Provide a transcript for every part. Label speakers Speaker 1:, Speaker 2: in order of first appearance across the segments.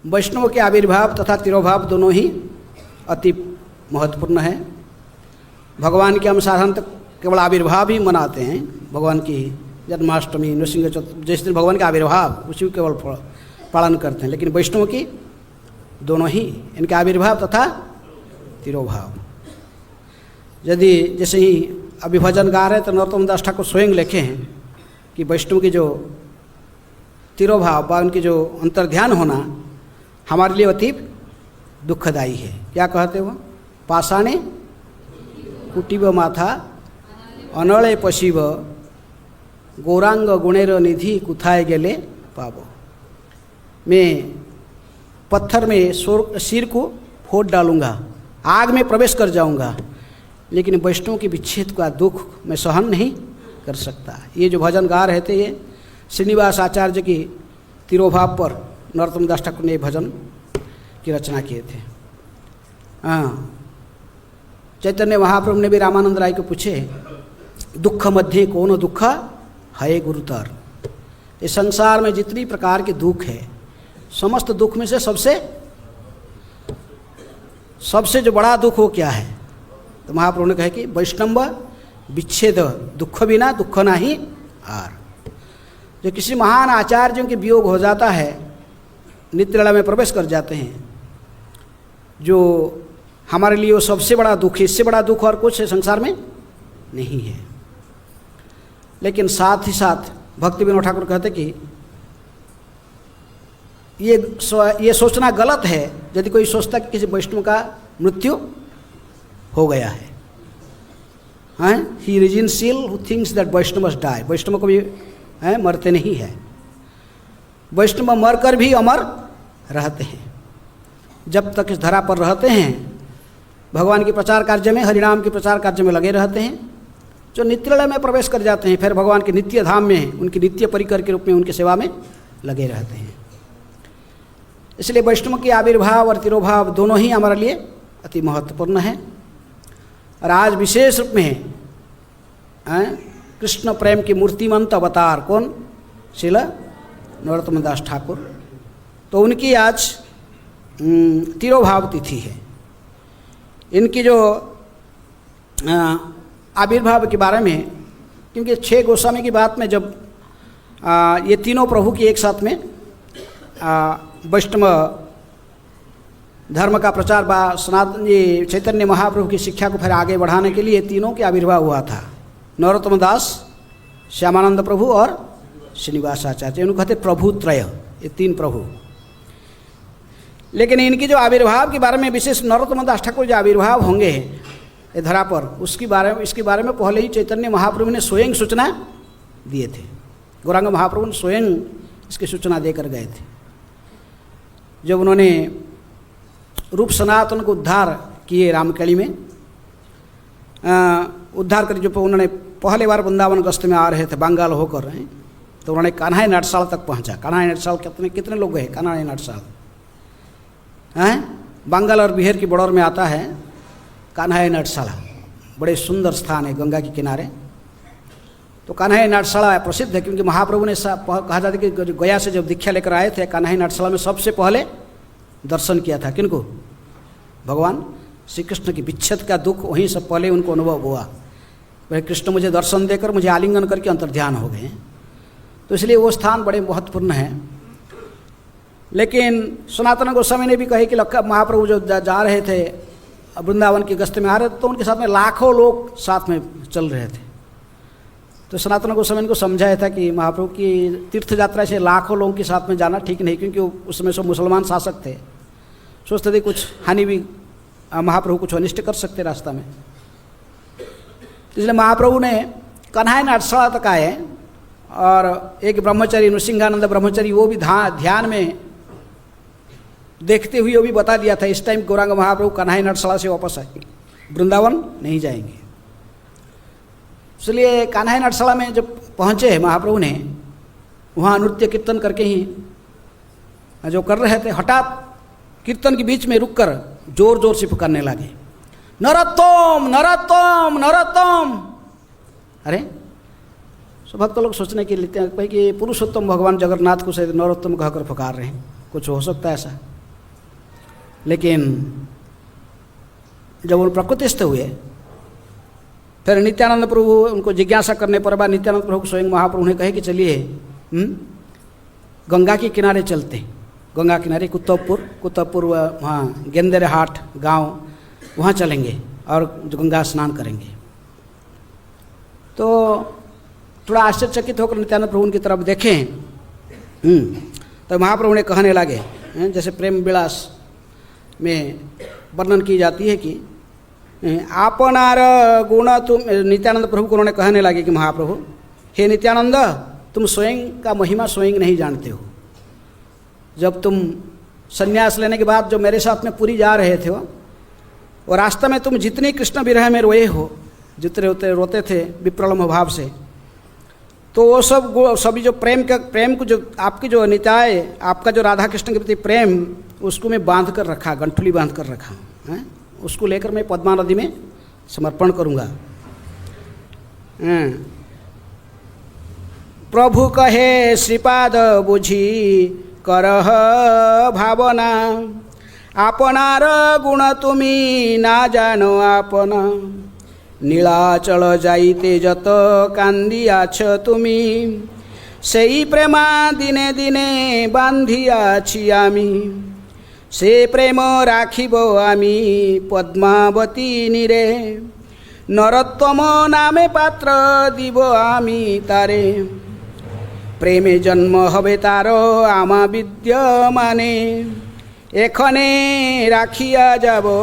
Speaker 1: वैष्णव के आविर्भाव तथा तिरोभाव दोनों ही अति महत्वपूर्ण है। भगवान के हम साधारण तक केवल आविर्भाव ही मनाते हैं, भगवान की जन्माष्टमी, नृसिंह चतुर्थी, जिस दिन भगवान का आविर्भाव उसी को केवल पालन करते हैं। लेकिन वैष्णव की दोनों ही, इनके आविर्भाव तथा तिरोभाव। यदि जैसे ही अभी भजन गा रहे तो नरोत्तम दास ठाकुर स्वयं लिखे हैं कि वैष्णव की जो तिरोभाव व उनकी जो अंतर्ध्यान होना हमारे लिए अति दुखदायी है। क्या कहते वो? पाषाणे कुटीब माथा अनले पशिब गौरांग गुणेर निधि कुथाए गेले पाबो। मैं पत्थर में सिर को फोड़ डालूंगा, आग में प्रवेश कर जाऊंगा, लेकिन वैष्णव के विच्छेद का दुख मैं सहन नहीं कर सकता। ये जो भजन गा रहे थे, ये श्रीनिवास आचार्य की तिरोभाव पर नरोत्तम दास ठाकुर ने भजन की रचना किए थे। हाँ, चैतन्य महाप्रभु ने भी रामानंद राय को पूछे, दुख मध्य कौन दुख है गुरुतर। इस संसार में जितनी प्रकार के दुख है, समस्त दुख में से सबसे जो बड़ा दुख वो क्या है? तो महाप्रभु ने कहा कि वैष्णव विच्छेद दुख बिना दुख नहीं आर। जो किसी महान आचार्यों के वियोग हो जाता है, नित्य लीला में प्रवेश कर जाते हैं, जो हमारे लिए वो सबसे बड़ा दुख है। इससे बड़ा दुख और कुछ संसार में नहीं है। लेकिन साथ ही साथ भक्ति विनोद ठाकुर कहते कि ये सोचना गलत है यदि कोई सोचता कि किसी वैष्णव का मृत्यु हो गया है। ही रिजिन सील who thinks that Vaishnav die. Vaishnav को भी मरते नहीं है। वैष्णव मरकर भी अमर रहते हैं। जब तक इस धरा पर रहते हैं, भगवान के प्रचार कार्य में, हरिनाम के प्रचार कार्य में लगे रहते हैं। जो नित्य लीला में प्रवेश कर जाते हैं, फिर भगवान के नित्य धाम में, उनकी नित्य परिकर के रूप में उनकी सेवा में लगे रहते हैं। इसलिए वैष्णव के आविर्भाव और तिरोभाव दोनों ही हमारे लिए अति महत्वपूर्ण है। और आज विशेष रूप में कृष्ण प्रेम की मूर्तिमंत अवतार कौन? श्रील नरोत्तम दास ठाकुर। तो उनकी आज तिरोभाव तिथि है। इनकी जो आविर्भाव के बारे में, क्योंकि 6 गोस्वामी की बात में जब ये तीनों प्रभु की एक साथ में वैष्णव धर्म का प्रचार व सनातन ये चैतन्य महाप्रभु की शिक्षा को फिर आगे बढ़ाने के लिए तीनों के आविर्भाव हुआ था। नरोत्तम दास, श्यामानंद प्रभु और श्रीनिवास आचार्य। उनको कहते प्रभु त्रय, ये 3 प्रभु। लेकिन इनकी जो आविर्भाव के बारे में विशेष नरोत्तम दास ठाकुर जो आविर्भाव होंगे ये धरा पर, इसके बारे में पहले ही चैतन्य महाप्रभु ने स्वयं सूचना दिए थे। गौरांग महाप्रभु ने स्वयं इसकी सूचना देकर गए थे। जब उन्होंने रूप सनातन को उद्धार किए, रामकली में उद्धार कर, जो उन्होंने पहले बार वृंदावन गस्त में आ रहे थे बंगाल होकर, तो उन्होंने कान्हाई नटसाल तक पहुंचा। कान्हाई नटसाल कितने लोग गए? कान्हाई नटसाल बंगाल और बिहार की बॉर्डर में आता है कान्हाई नटसाला। बड़े सुंदर स्थान है गंगा के किनारे। तो कान्हाई नटसाला प्रसिद्ध है, क्योंकि महाप्रभु ने कहा जाता है कि गया से जब दीक्षा लेकर आए थे, कान्हाई नटसाला में सबसे पहले दर्शन किया था। किनको? भगवान श्री कृष्ण की विच्छेद का दुख वहीं से पहले उनको अनुभव हुआ। वह कृष्ण मुझे दर्शन देकर मुझे आलिंगन करके अंतर्ध्यान हो गए। तो इसलिए वो स्थान बड़े महत्वपूर्ण है। लेकिन सनातन गोस्वामी ने भी कहे कि महाप्रभु जो जा रहे थे वृंदावन की गस्त में आ रहे थे, तो उनके साथ में लाखों लोग साथ में चल रहे थे। तो सनातन गोस्वामी को समझाया था कि महाप्रभु की तीर्थ यात्रा से लाखों लोगों के साथ में जाना ठीक नहीं, क्योंकि उसमें सब मुसलमान शासक थे। सोचते थे कुछ हानि भी, महाप्रभु कुछ अनिष्ट कर सकते रास्ता में। इसलिए महाप्रभु ने कन्हाई नटसाला तक आए, और एक ब्रह्मचारी नृसिंहानंद ब्रह्मचारी, वो भी ध्यान में देखते हुए वो भी बता दिया था इस टाइम गौरांग महाप्रभु कन्हाई नटसाला से वापस आए, वृंदावन नहीं जाएंगे। इसलिए कन्हाई नटसाला में जब पहुँचे महाप्रभु ने, वहाँ नृत्य कीर्तन करके ही जो कर रहे थे, हठात कीर्तन के बीच में रुककर जोर जोर से पुकारने लगे, नरोत्तम नरोत्तम नरोत्तम। अरे सो भक्त लोग सोचने के लिए भाई कि पुरुषोत्तम भगवान जगन्नाथ को शायद नरोत्तम कहकर पुकार रहे हैं, कुछ हो सकता है ऐसा। लेकिन जब वो प्रकृतिस्थ हुए, फिर नित्यानंद प्रभु उनको जिज्ञासा करने पर बाद नित्यानंद प्रभु को स्वयं महाप्रभु ने कहे कि चलिए गंगा के किनारे चलते। गंगा किनारे कुतुबपुर वहाँ गेंदेर हाट गांव, वहाँ चलेंगे और गंगा स्नान करेंगे। तो थोड़ा आश्चर्यचकित होकर नित्यानंद प्रभु उनकी तरफ देखें। तो महाप्रभु ने कहने लगे, जैसे प्रेम विलास में वर्णन की जाती है कि आपनार गुण तुम, नित्यानंद प्रभु को उन्होंने कहने लगे कि महाप्रभु हे नित्यानंद, तुम स्वयं का महिमा स्वयं नहीं जानते हो। जब तुम संन्यास लेने के बाद जो मेरे साथ में पूरी जा रहे थे और रास्ते में तुम जितनी कृष्ण विरह में रोए हो, जितने रोते थे विप्रलम्भ भाव से, तो वो सब सभी जो प्रेम को जो आपकी जो निताय, आपका जो राधा कृष्ण के प्रति प्रेम, उसको मैं बांध कर रखा, गंठुली बांध कर रखा है। उसको लेकर मैं पद्मा नदी में समर्पण करूँगा। प्रभु कहे श्रीपाद बुझी करह भावना, आपनार गुण तुमी ना जानो आपना, नीलाचल जाइते जत कांदियाछ तुमी, सेई प्रेमा दिने दिने बांधियाछि आमी, से प्रेम राखिब आमी पद्मावती नीरे, नरोत्तम नामे पात्र दिब आमी तारे, प्रेमे जन्म हबे तारो आमा विद्यमाने, एखने राखिया जाबो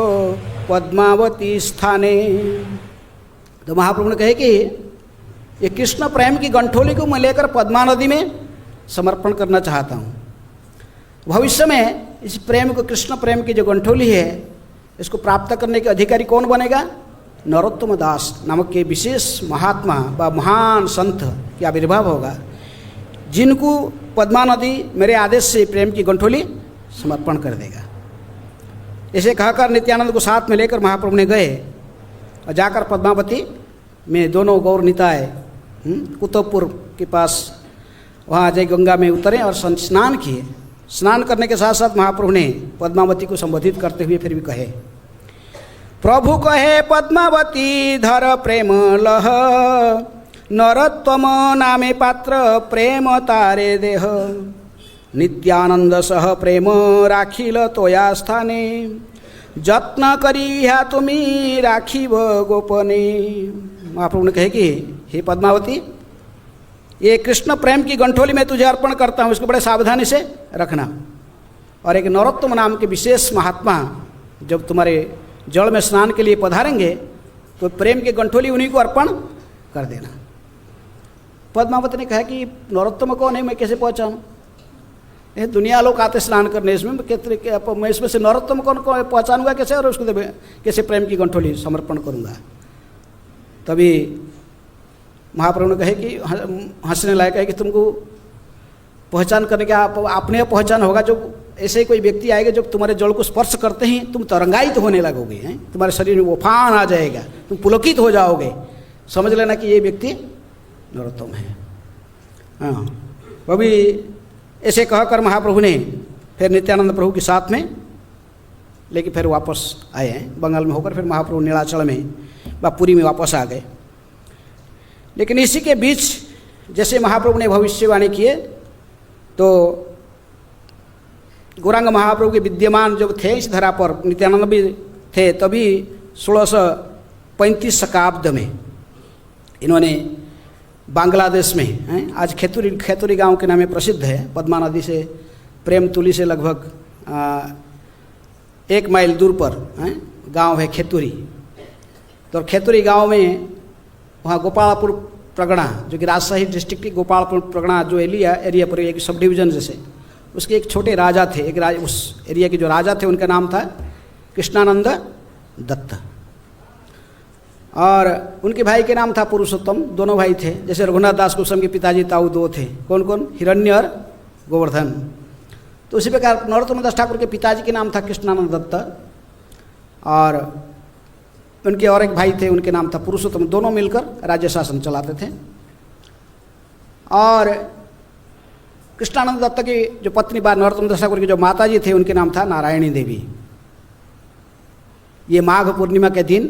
Speaker 1: पद्मावती स्थाने। तो महाप्रभु ने कहे कि ये कृष्ण प्रेम की गंठोली को मैं लेकर पद्मा नदी में समर्पण करना चाहता हूँ। भविष्य में इस प्रेम को, कृष्ण प्रेम की जो गंठोली है, इसको प्राप्त करने के अधिकारी कौन बनेगा? नरोत्तम दास नामक के विशेष महात्मा व महान संत की आविर्भाव होगा, जिनको पद्मा नदी मेरे आदेश से प्रेम की गंठोली समर्पण कर देगा। इसे कहकर नित्यानंद को साथ में लेकर महाप्रभु ने गए और जाकर पद्मावती में दोनों गौर निताय कुतुबपुर के पास वहाँ जय गंगा में उतरे और स्नान किए। स्नान करने के साथ साथ महाप्रभु ने पद्मावती को संबोधित करते हुए फिर भी कहे, प्रभु कहे पद्मावती धर प्रेम लह, नरोत्तम नामे पात्र प्रेम तारे देह, नित्यानंद सह प्रेम राखिल तोया स्थाने, जत्न करिया तुम्ही राखिब गोपने। महाप्रभु ने कहे कि हे पद्मावती, ये कृष्ण प्रेम की गंठोली मैं तुझे अर्पण करता हूँ, इसको बड़े सावधानी से रखना। और एक नरोत्तम नाम के विशेष महात्मा जब तुम्हारे जल में स्नान के लिए पधारेंगे तो प्रेम की गंठोली उन्हीं को अर्पण कर देना। पद्मावती ने कहा कि नरोत्तम कौन है, मैं कैसे पहचानूं? ये दुनिया लोग आते स्नान करने, इसमें मैं इसमें से नरोत्तम कौन पहचानूंगा कैसे, और उसको कैसे प्रेम की गंठोली समर्पण करूंगा? तभी महाप्रभु ने कहे कि हंसने लायक है कि तुमको पहचान करने का अपने पहचान होगा। जो ऐसे ही कोई व्यक्ति आएगा जब तुम्हारे जल को स्पर्श करते ही तुम तरंगायित होने लगोगे, हैं, तुम्हारे शरीर में उफान आ जाएगा, तुम पुलकित हो जाओगे, समझ लेना कि ये व्यक्ति नरोत्तम है। हाँ, वह भी ऐसे कहकर महाप्रभु ने फिर नित्यानंद प्रभु के साथ में लेकिन फिर वापस आए हैं बंगाल में होकर। फिर महाप्रभु नीलाचल में व पुरी में वापस आ गए। लेकिन इसी के बीच जैसे महाप्रभु ने भविष्यवाणी किए तो गौरांग महाप्रभु के विद्यमान जब थे इस धरा पर, नित्यानंद भी थे, तभी 1635 शकाब्द में इन्होंने बांग्लादेश में हैं, आज खेतुरी गांव के नाम में प्रसिद्ध है, पद्मा नदी से प्रेमतुली से लगभग 1 माइल दूर पर गांव है खेतुरी। तो खेतुरी गांव में वहाँ गोपालपुर प्रगणा, जो कि राजशाही डिस्ट्रिक्ट की गोपालपुर प्रगणा जो एरिया पर एक सब डिवीजन जैसे, उसके एक छोटे राजा थे। उस एरिया के जो राजा थे उनका नाम था कृष्णानंद दत्त, और उनके भाई के नाम था पुरुषोत्तम। दोनों भाई थे, जैसे रघुनाथ दास गोस्वामी के पिताजी ताऊ 2 थे। कौन कौन? हिरण्य और गोवर्धन। तो उसी प्रकार नरोत्तम दास ठाकुर के पिताजी के नाम था कृष्णानंद दत्त, और उनके और एक भाई थे, उनके नाम था पुरुषोत्तम। दोनों मिलकर राज्य शासन चलाते थे। और कृष्णानंद दत्त की जो पत्नी बा नरोत्तम दास ठाकुर की जो माता जी थे, उनके नाम था नारायणी देवी। ये माघ पूर्णिमा के दिन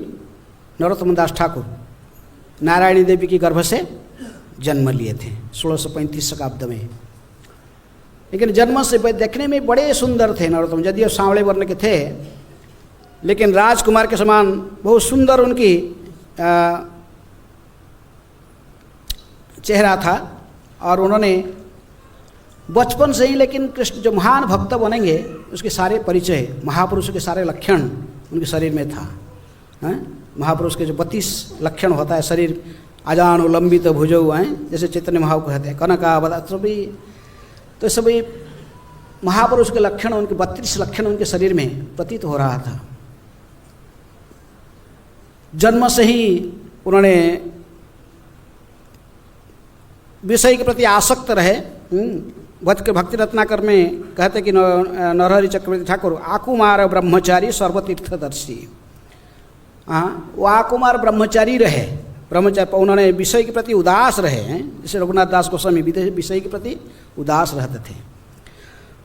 Speaker 1: नरोत्तम दास ठाकुर नारायणी देवी की गर्भ से जन्म लिए थे 1635 शताब्द में। लेकिन जन्म से देखने में बड़े सुंदर थे नरोत्तम, यदि सांवले वर्ण के थे, लेकिन राजकुमार के समान बहुत सुंदर उनकी चेहरा था। और उन्होंने बचपन से ही, लेकिन कृष्ण जो महान भक्त बनेंगे उसके सारे परिचय, महापुरुष के सारे लक्षण उनके शरीर में था। महापुरुष के जो 32 लक्षण होता है शरीर, अजान उलंबित भुजौ हैं, जैसे चैतन्य महाप्रभु कहते हैं, कनका सभी, तो सभी महापुरुष के लक्षण, उनके 32 लक्षण उनके शरीर में प्रतीत हो रहा था। जन्म से ही उन्होंने विषय के प्रति आसक्त रहे। भक्ति रत्नाकर में कहते कि नरहरि चक्रवर्ती ठाकुर आकुमार ब्रह्मचारी सर्वतीर्थदर्शी। हाँ, वो आकुमार ब्रह्मचारी रहे, ब्रह्मचारी, उन्होंने विषय के प्रति उदास रहे हैं, जैसे रघुनाथ दास गोस्वामी विषय के प्रति उदास रहते थे।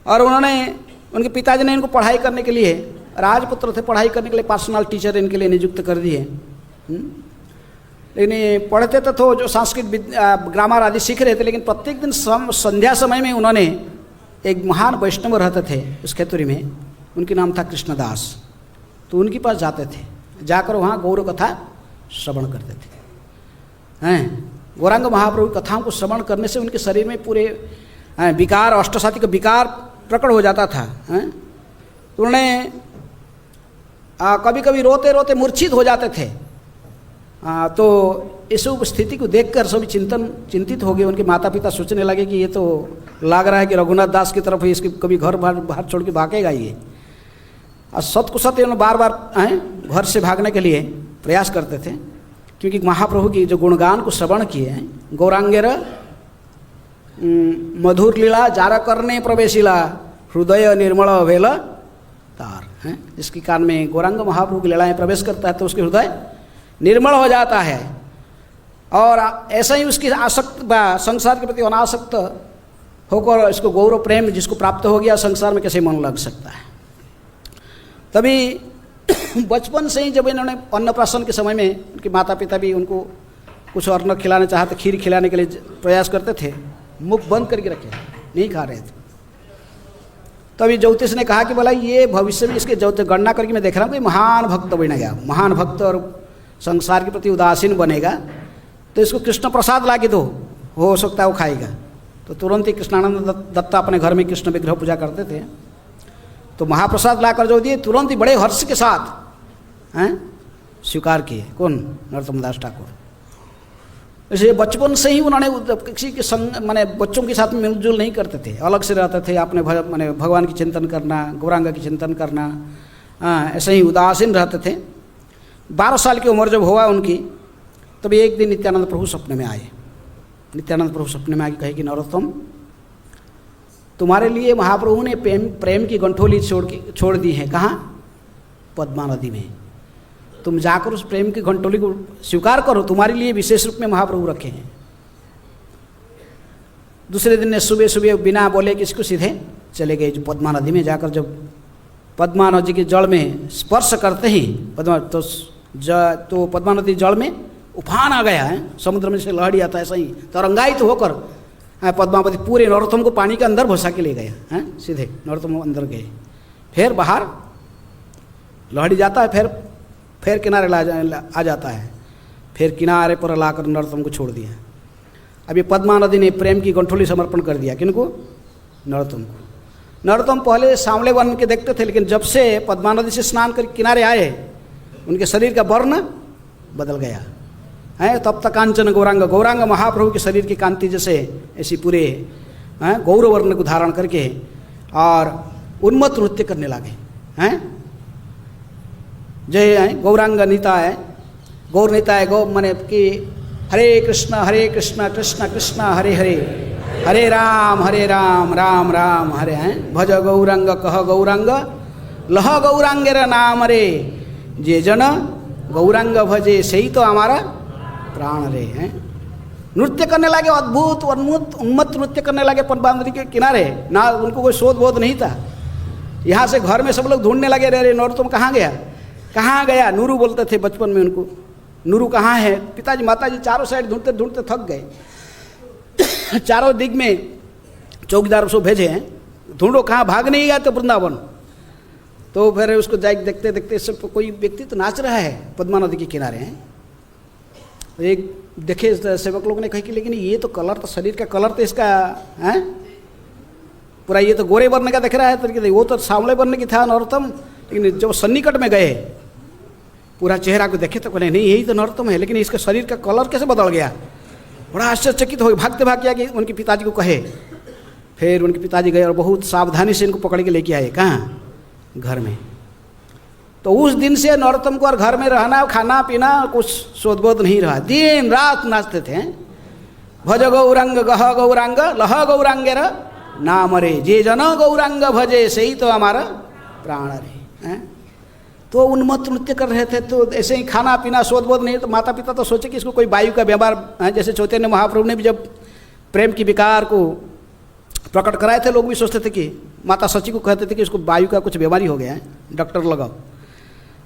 Speaker 1: और उन्होंने, उनके पिताजी ने इनको पढ़ाई करने के लिए, राजपुत्र थे, पढ़ाई करने के लिए पर्सनल टीचर इनके लिए नियुक्त कर दिए। लेकिन पढ़ते तो जो संस्कृत ग्रामर आदि सीख रहे थे, लेकिन प्रत्येक दिन संध्या समय में उन्होंने, एक महान वैष्णव रहते थे उस खेतुरी में, उनके नाम था कृष्णदास, तो उनके पास जाते थे, जाकर वहाँ गौर कथा श्रवण करते थे। हैं, गौरांग महाप्रभु कथाओं को श्रवण करने से उनके शरीर में पूरे विकार, अष्टसाती का विकार प्रकट हो जाता था। हैं, तो उन्होंने कभी कभी रोते रोते मूर्छित हो जाते थे। तो इस स्थिति को देखकर सभी चिंतित हो गए। उनके माता पिता सोचने लगे कि ये तो लग रहा है कि रघुनाथ दास की तरफ इसके कभी घर बाहर छोड़ के भागेगा ये। और सत उन्होंने बार बार घर से भागने के लिए प्रयास करते थे, क्योंकि महाप्रभु की जो गुणगान को श्रवण किए हैं, गौरांगेर मधुर लीला जारा करने प्रवेशिला हृदय निर्मल भेल तार, हैं, जिसके कान में गौरांग महाप्रभु की लीलाएं प्रवेश करता है तो उसके हृदय निर्मल हो जाता है। और ऐसा ही उसकी आसक्त संसार के प्रति अनासक्त होकर इसको गौरव प्रेम जिसको प्राप्त हो गया, संसार में कैसे मन लग सकता है। तभी बचपन से ही जब इन्होंने अन्नप्राशन के समय में, उनके माता पिता भी उनको कुछ अन्न खिलाना चाहते, खीर खिलाने के लिए प्रयास करते थे, मुख बंद करके रखे, नहीं खा रहे थे। तभी ज्योतिष ने कहा कि बोला ये भविष्य में इसके गणना करके मैं देख रहा हूँ कि महान भक्त बनेगा, महान भक्त और संसार के प्रति उदासीन बनेगा, तो इसको कृष्ण प्रसाद ला के दो, हो सकता है वो खाएगा। तो तुरंत ही कृष्णानंद दत्ता अपने घर में कृष्ण विग्रह पूजा करते थे, तो महाप्रसाद लाकर जो दिए, तुरंत ही बड़े हर्ष के साथ हैं स्वीकार किए। कौन? नरोत्तम दास ठाकुर। इसलिए बचपन से ही उन्होंने किसी के संग, माने बच्चों के साथ में मिलजुल नहीं करते थे, अलग से रहते थे, अपने माने भगवान की चिंतन करना, गौरांग की चिंतन करना, ऐसे ही उदासीन रहते थे। 12 साल की उम्र जब हुआ उनकी, तब एक दिन नित्यानंद प्रभु सपने में आए। नित्यानंद प्रभु सपने में आके कहे कि नरोत्तम, तुम्हारे लिए महाप्रभु ने प्रेम की गंठोली छोड़ दी है। कहाँ? पद्मा नदी में। तुम जाकर उस प्रेम की गंठोली को स्वीकार करो, तुम्हारे लिए विशेष रूप में महाप्रभु रखे हैं। दूसरे दिन ने सुबह सुबह बिना बोले किसको सीधे चले गए पद्मा नदी में। जाकर जब पद्मा नदी के जल में स्पर्श करते ही तो पद्मा नदी जल में उफान आ गया है, समुद्र में से लहड़ी आता है, सही तरंगायित होकर पद्मावती पूरे नरोत्तम को पानी के अंदर घुसा के ले गया हैं, सीधे नरोत्तम अंदर गए। फिर बाहर लहड़ी जाता है, फिर किनारे आ जाता है, फिर किनारे पर लाकर नरोत्तम को छोड़ दिया। अभी पद्मा नदी ने प्रेम की गंठोली समर्पण कर दिया। किनको? नरोत्तम को। नरोत्तम पहले सांवले वर्ण के देखते थे, लेकिन जब से पद्मा नदी से स्नान कर किनारे आए, उनके शरीर का वर्ण बदल गया है। तब तक कांचन गौरांग, गौरांग महाप्रभु के शरीर की कांति जैसे ऐसी पूरे गौर वर्ण को धारण करके और उन्मत्त नृत्य करने लगे हैं। जय गौरांग निताय, गौर निताय, गौ माने कि हरे कृष्ण कृष्ण कृष्ण हरे हरे, हरे राम राम राम हरे हैं। भज गौरांग कह गौरांग, लह गौरांगेर नाम रे, जे जन गौरांग भजे सही तो हमारा प्राण रे हैं। नृत्य करने लगे, अद्भुत उन्मत्त नृत्य करने लगे पद्मा नदी के किनारे। ना उनको कोई शोध बोध नहीं था। यहाँ से घर में सब लोग ढूंढने लगे, रे नरोत्तम कहाँ गया, कहाँ गया। नूरू बोलते थे बचपन में उनको, नूरू कहाँ है। पिताजी माताजी चारों साइड ढूंढते ढूंढते थक गए। चारों दिग में चौकीदार उसको भेजे हैं, ढूंढो कहाँ, भाग नहीं गया तो वृंदावन। तो फिर उसको जाए देखते देखते सब कोई व्यक्ति तो नाच रहा है पद्मा नदी के किनारे हैं। एक देखे सेवक लोग ने कहा कि लेकिन ये तो कलर, तो शरीर का कलर तो इसका है पूरा, ये तो गोरे बनने का दिख रहा है, तो वो तो सांवले बनने की था नरोत्तम। लेकिन जब सन्निकट में गए पूरा चेहरा को देखे तो बोले नहीं यही तो नरोत्तम है, लेकिन इसका शरीर का कलर कैसे बदल गया। बड़ा आश्चर्यचकित हो गए, भागते भाग गया कि उनके पिताजी को कहे। फिर उनके पिताजी गए और बहुत सावधानी से इनको पकड़ के लेके आए, कहाँ, घर में। तो उस दिन से नरोत्तम को और घर में रहना, खाना पीना कुछ शोधबोध नहीं रहा। दिन रात नाचते थे। भज गौरांग गह गौरांग लह गौरांगेर नाम रे, जे जन गौरांग भजे सही तो हमारा प्राण रे हैं। तो उन्मत्त नृत्य कर रहे थे। तो ऐसे ही खाना पीना शोधबोध नहीं। तो माता पिता तो सोचे कि इसको कोई वायु का बीमार है। जैसे चैतन्य महाप्रभु ने भी जब प्रेम की विकार को प्रकट कराए थे, लोग भी सोचते थे कि माता सची को कहते थे कि इसको वायु का कुछ बीमारी हो गया है, डॉक्टर लगाओ।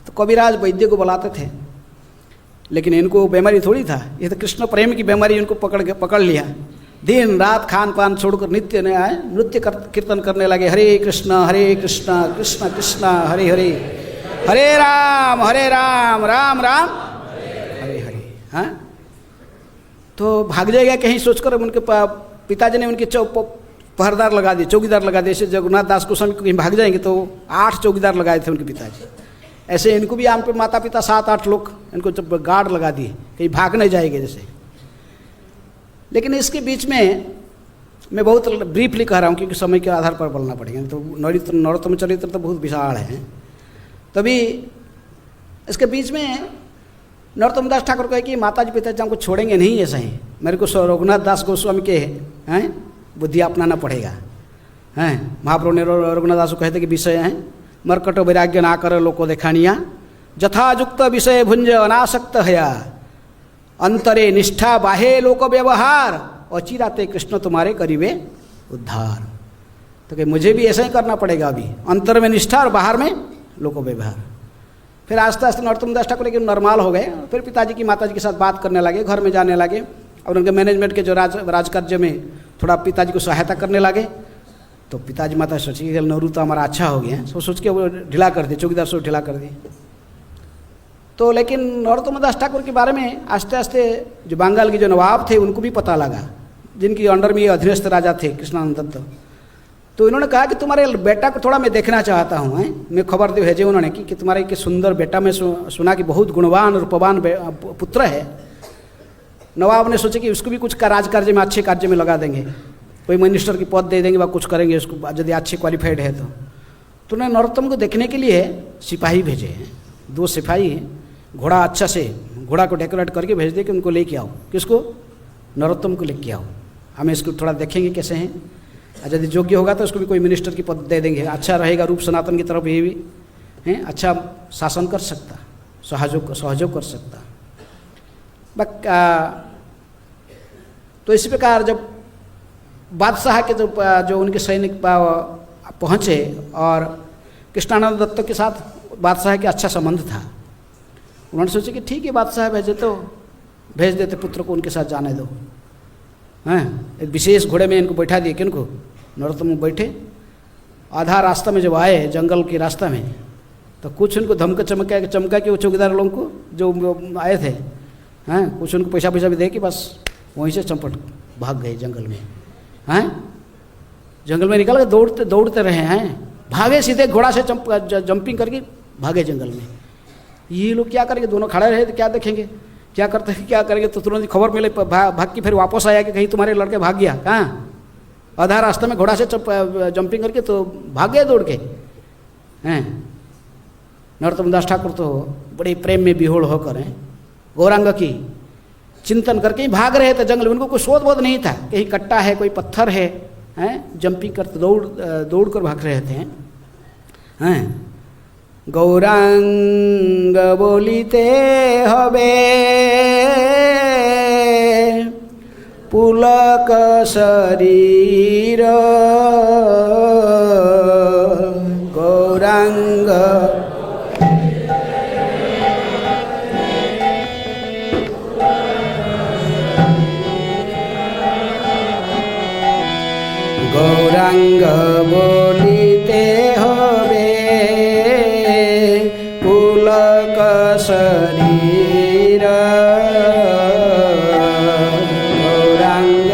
Speaker 1: तो कविराज वैद्य को बुलाते थे, लेकिन इनको बीमारी थोड़ी था, ये तो कृष्ण प्रेम की बीमारी इनको पकड़ लिया। दिन रात खान पान छोड़कर नृत्य कीर्तन करने लगे। हरे कृष्ण कृष्ण कृष्ण हरे हरे, हरे राम राम राम हरे हरे। हाँ, तो भाग जाएगा कहीं सोचकर उनके पिताजी ने उनके पहरदार लगा दिए, चौकीदार लगा दिए। जैसे जगन्नाथ दास गोस्वामी कहीं भाग जाएंगे तो 8 चौकीदार लगाए थे उनके पिताजी। ऐसे इनको भी आम पे माता पिता 7-8 लोग इनको जब गार्ड लगा दिए, कहीं भाग नहीं जाएंगे जैसे। लेकिन इसके बीच में मैं बहुत ब्रीफली कह रहा हूँ क्योंकि समय के आधार पर बोलना पड़ेगा। तो नरोत्तम चरित्र तो बहुत विशाल है। तभी इसके बीच में नरोत्तम दास ठाकुर कहे कि माताजी पिताजी हमको छोड़ेंगे नहीं ऐसा ही, मेरे को रघुनाथ दास गोस्वामी के हैं बुद्धि अपनाना पड़ेगा। हैं महाप्रभु ने रघुनाथ दास को कहते कि विषय हैं मरकट वैराग्य ना कर लोको देखानिया, जथायुक्त विषय भुंज अनासक्त हया, अंतरे निष्ठा बाहे लोक व्यवहार, अचिराते कृष्ण तुम्हारे करीबे उद्धार। तो कि मुझे भी ऐसा ही करना पड़ेगा, अभी अंतर में निष्ठा और बाहर में लोक व्यवहार। फिर आस्ते आस्ते नरोत्तम दास ठाकुर लेकिन नॉर्मल हो गए। फिर पिताजी की माताजी के साथ बात करने लगे, घर में जाने लगे और उनके मैनेजमेंट के जो राजकार्य में थोड़ा पिताजी को सहायता करने लगे। तो पिताजी माता सोची कि नरू तो हमारा अच्छा हो गया, सोच के वो ढिला कर दिए, चौकीदार से ढिला कर दिए। तो लेकिन नरोत्तम दास ठाकुर के बारे में आस्ते आस्ते जो बंगाल के जो नवाब थे उनको भी पता लगा, जिनकी अंडर में ये अधीनस्थ राजा थे कृष्णानंद दत्त। तो इन्होंने कहा कि तुम्हारे बेटा को थोड़ा मैं देखना चाहता हूँ। मैं खबर दे भेजे उन्होंने कि तुम्हारे कि सुंदर बेटा, मैं सुना कि बहुत गुणवान रूपवान पुत्र है। नवाब ने सोचा कि उसको भी कुछ का राजकार्य में अच्छे कार्य में लगा देंगे, कोई मिनिस्टर की पद दे देंगे व कुछ करेंगे उसको, यदि अच्छे क्वालिफाइड है तो उन्होंने नरोत्तम को देखने के लिए सिपाही भेजे हैं, 2 सिपाही हैं। घोड़ा अच्छा से घोड़ा को डेकोरेट करके भेज दे कि उनको लेके आओ। किसको? नरोत्तम को लेके आओ, हमें इसको थोड़ा देखेंगे कैसे हैं, यदि योग्य होगा तो उसको भी कोई मिनिस्टर की पद दे देंगे, अच्छा रहेगा, रूप सनातन की तरफ ये भी हैं, अच्छा शासन कर सकता, सहयोग कर सकता। तो इसी प्रकार जब बादशाह के जो उनके सैनिक पहुँचे और कृष्णानंद दत्त के साथ बादशाह के अच्छा संबंध था, उन्होंने सोचा कि ठीक है बादशाह भेज देते पुत्र को उनके साथ जाने दो। हैं एक विशेष घोड़े में इनको बैठा दिए, किनको? नरोत्तम बैठे। आधा रास्ता में जब आए जंगल के रास्ता में तो कुछ उनको धमका चमका के वो चौकीदार लोगों को जो आए थे, हैं कुछ उनको पैसा भी दे कि बस वहीं से चंपट भाग गए जंगल में। हैं जंगल में निकल के दौड़ते रहे हैं, भागे सीधे घोड़ा से जंपिंग करके भागे जंगल में। ये लोग क्या करेंगे, दोनों खड़े रहे तो क्या देखेंगे, क्या करते हैं क्या करेंगे। तो तुरंत खबर मिले, भाग के फिर वापस आया कि कहीं तुम्हारे लड़के भाग गया। कहाँ? आधा रास्ते में घोड़ा से जंपिंग करके तो भाग गए दौड़ के। हैं नरोत्तम दास ठाकुर तो बड़े प्रेम में विहोड़ होकर हैं गौरांग की चिंतन करके ही भाग रहे थे जंगल में। उनको कोई शोध बोध नहीं था, कहीं कट्टा है, कोई पत्थर है, हैं जंपिंग करते दौड़ कर भाग रहे थे। हैं गौरांग बोलिते हबे पुलक शरीर गौरांग गौरांग बोलिते हबे पुलक शरीर गौरांग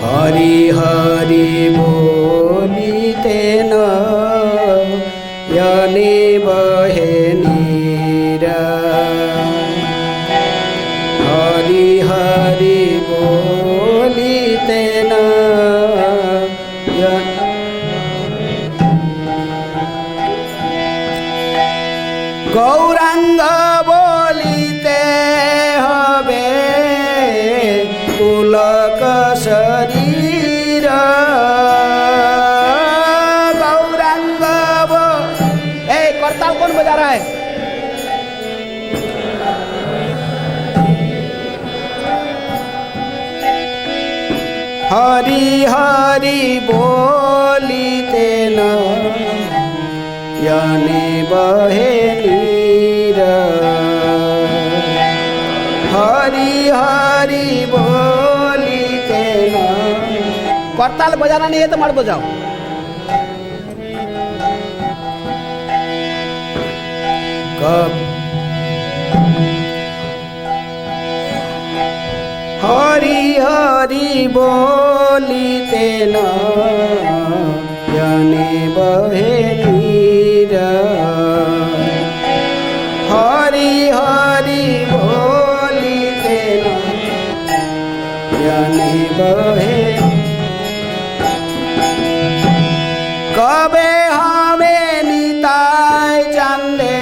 Speaker 1: हरि हरि बोलिते नयने बहे नीरा हरि हरि बोलिते गौरांग बोलिते हबे पुलक शरीर गौरांग करताल कौन बजा रहा है? हरि हरि बोलिते नयने बहे नीरा हरि हरि बोलिते न करताल बजाना नहीं है तो मत बजाओ। हरि हरि बोलिते नयने बहे नीरा हरि हरि बोलिते नयने बहे कबे हमें निताय चंदे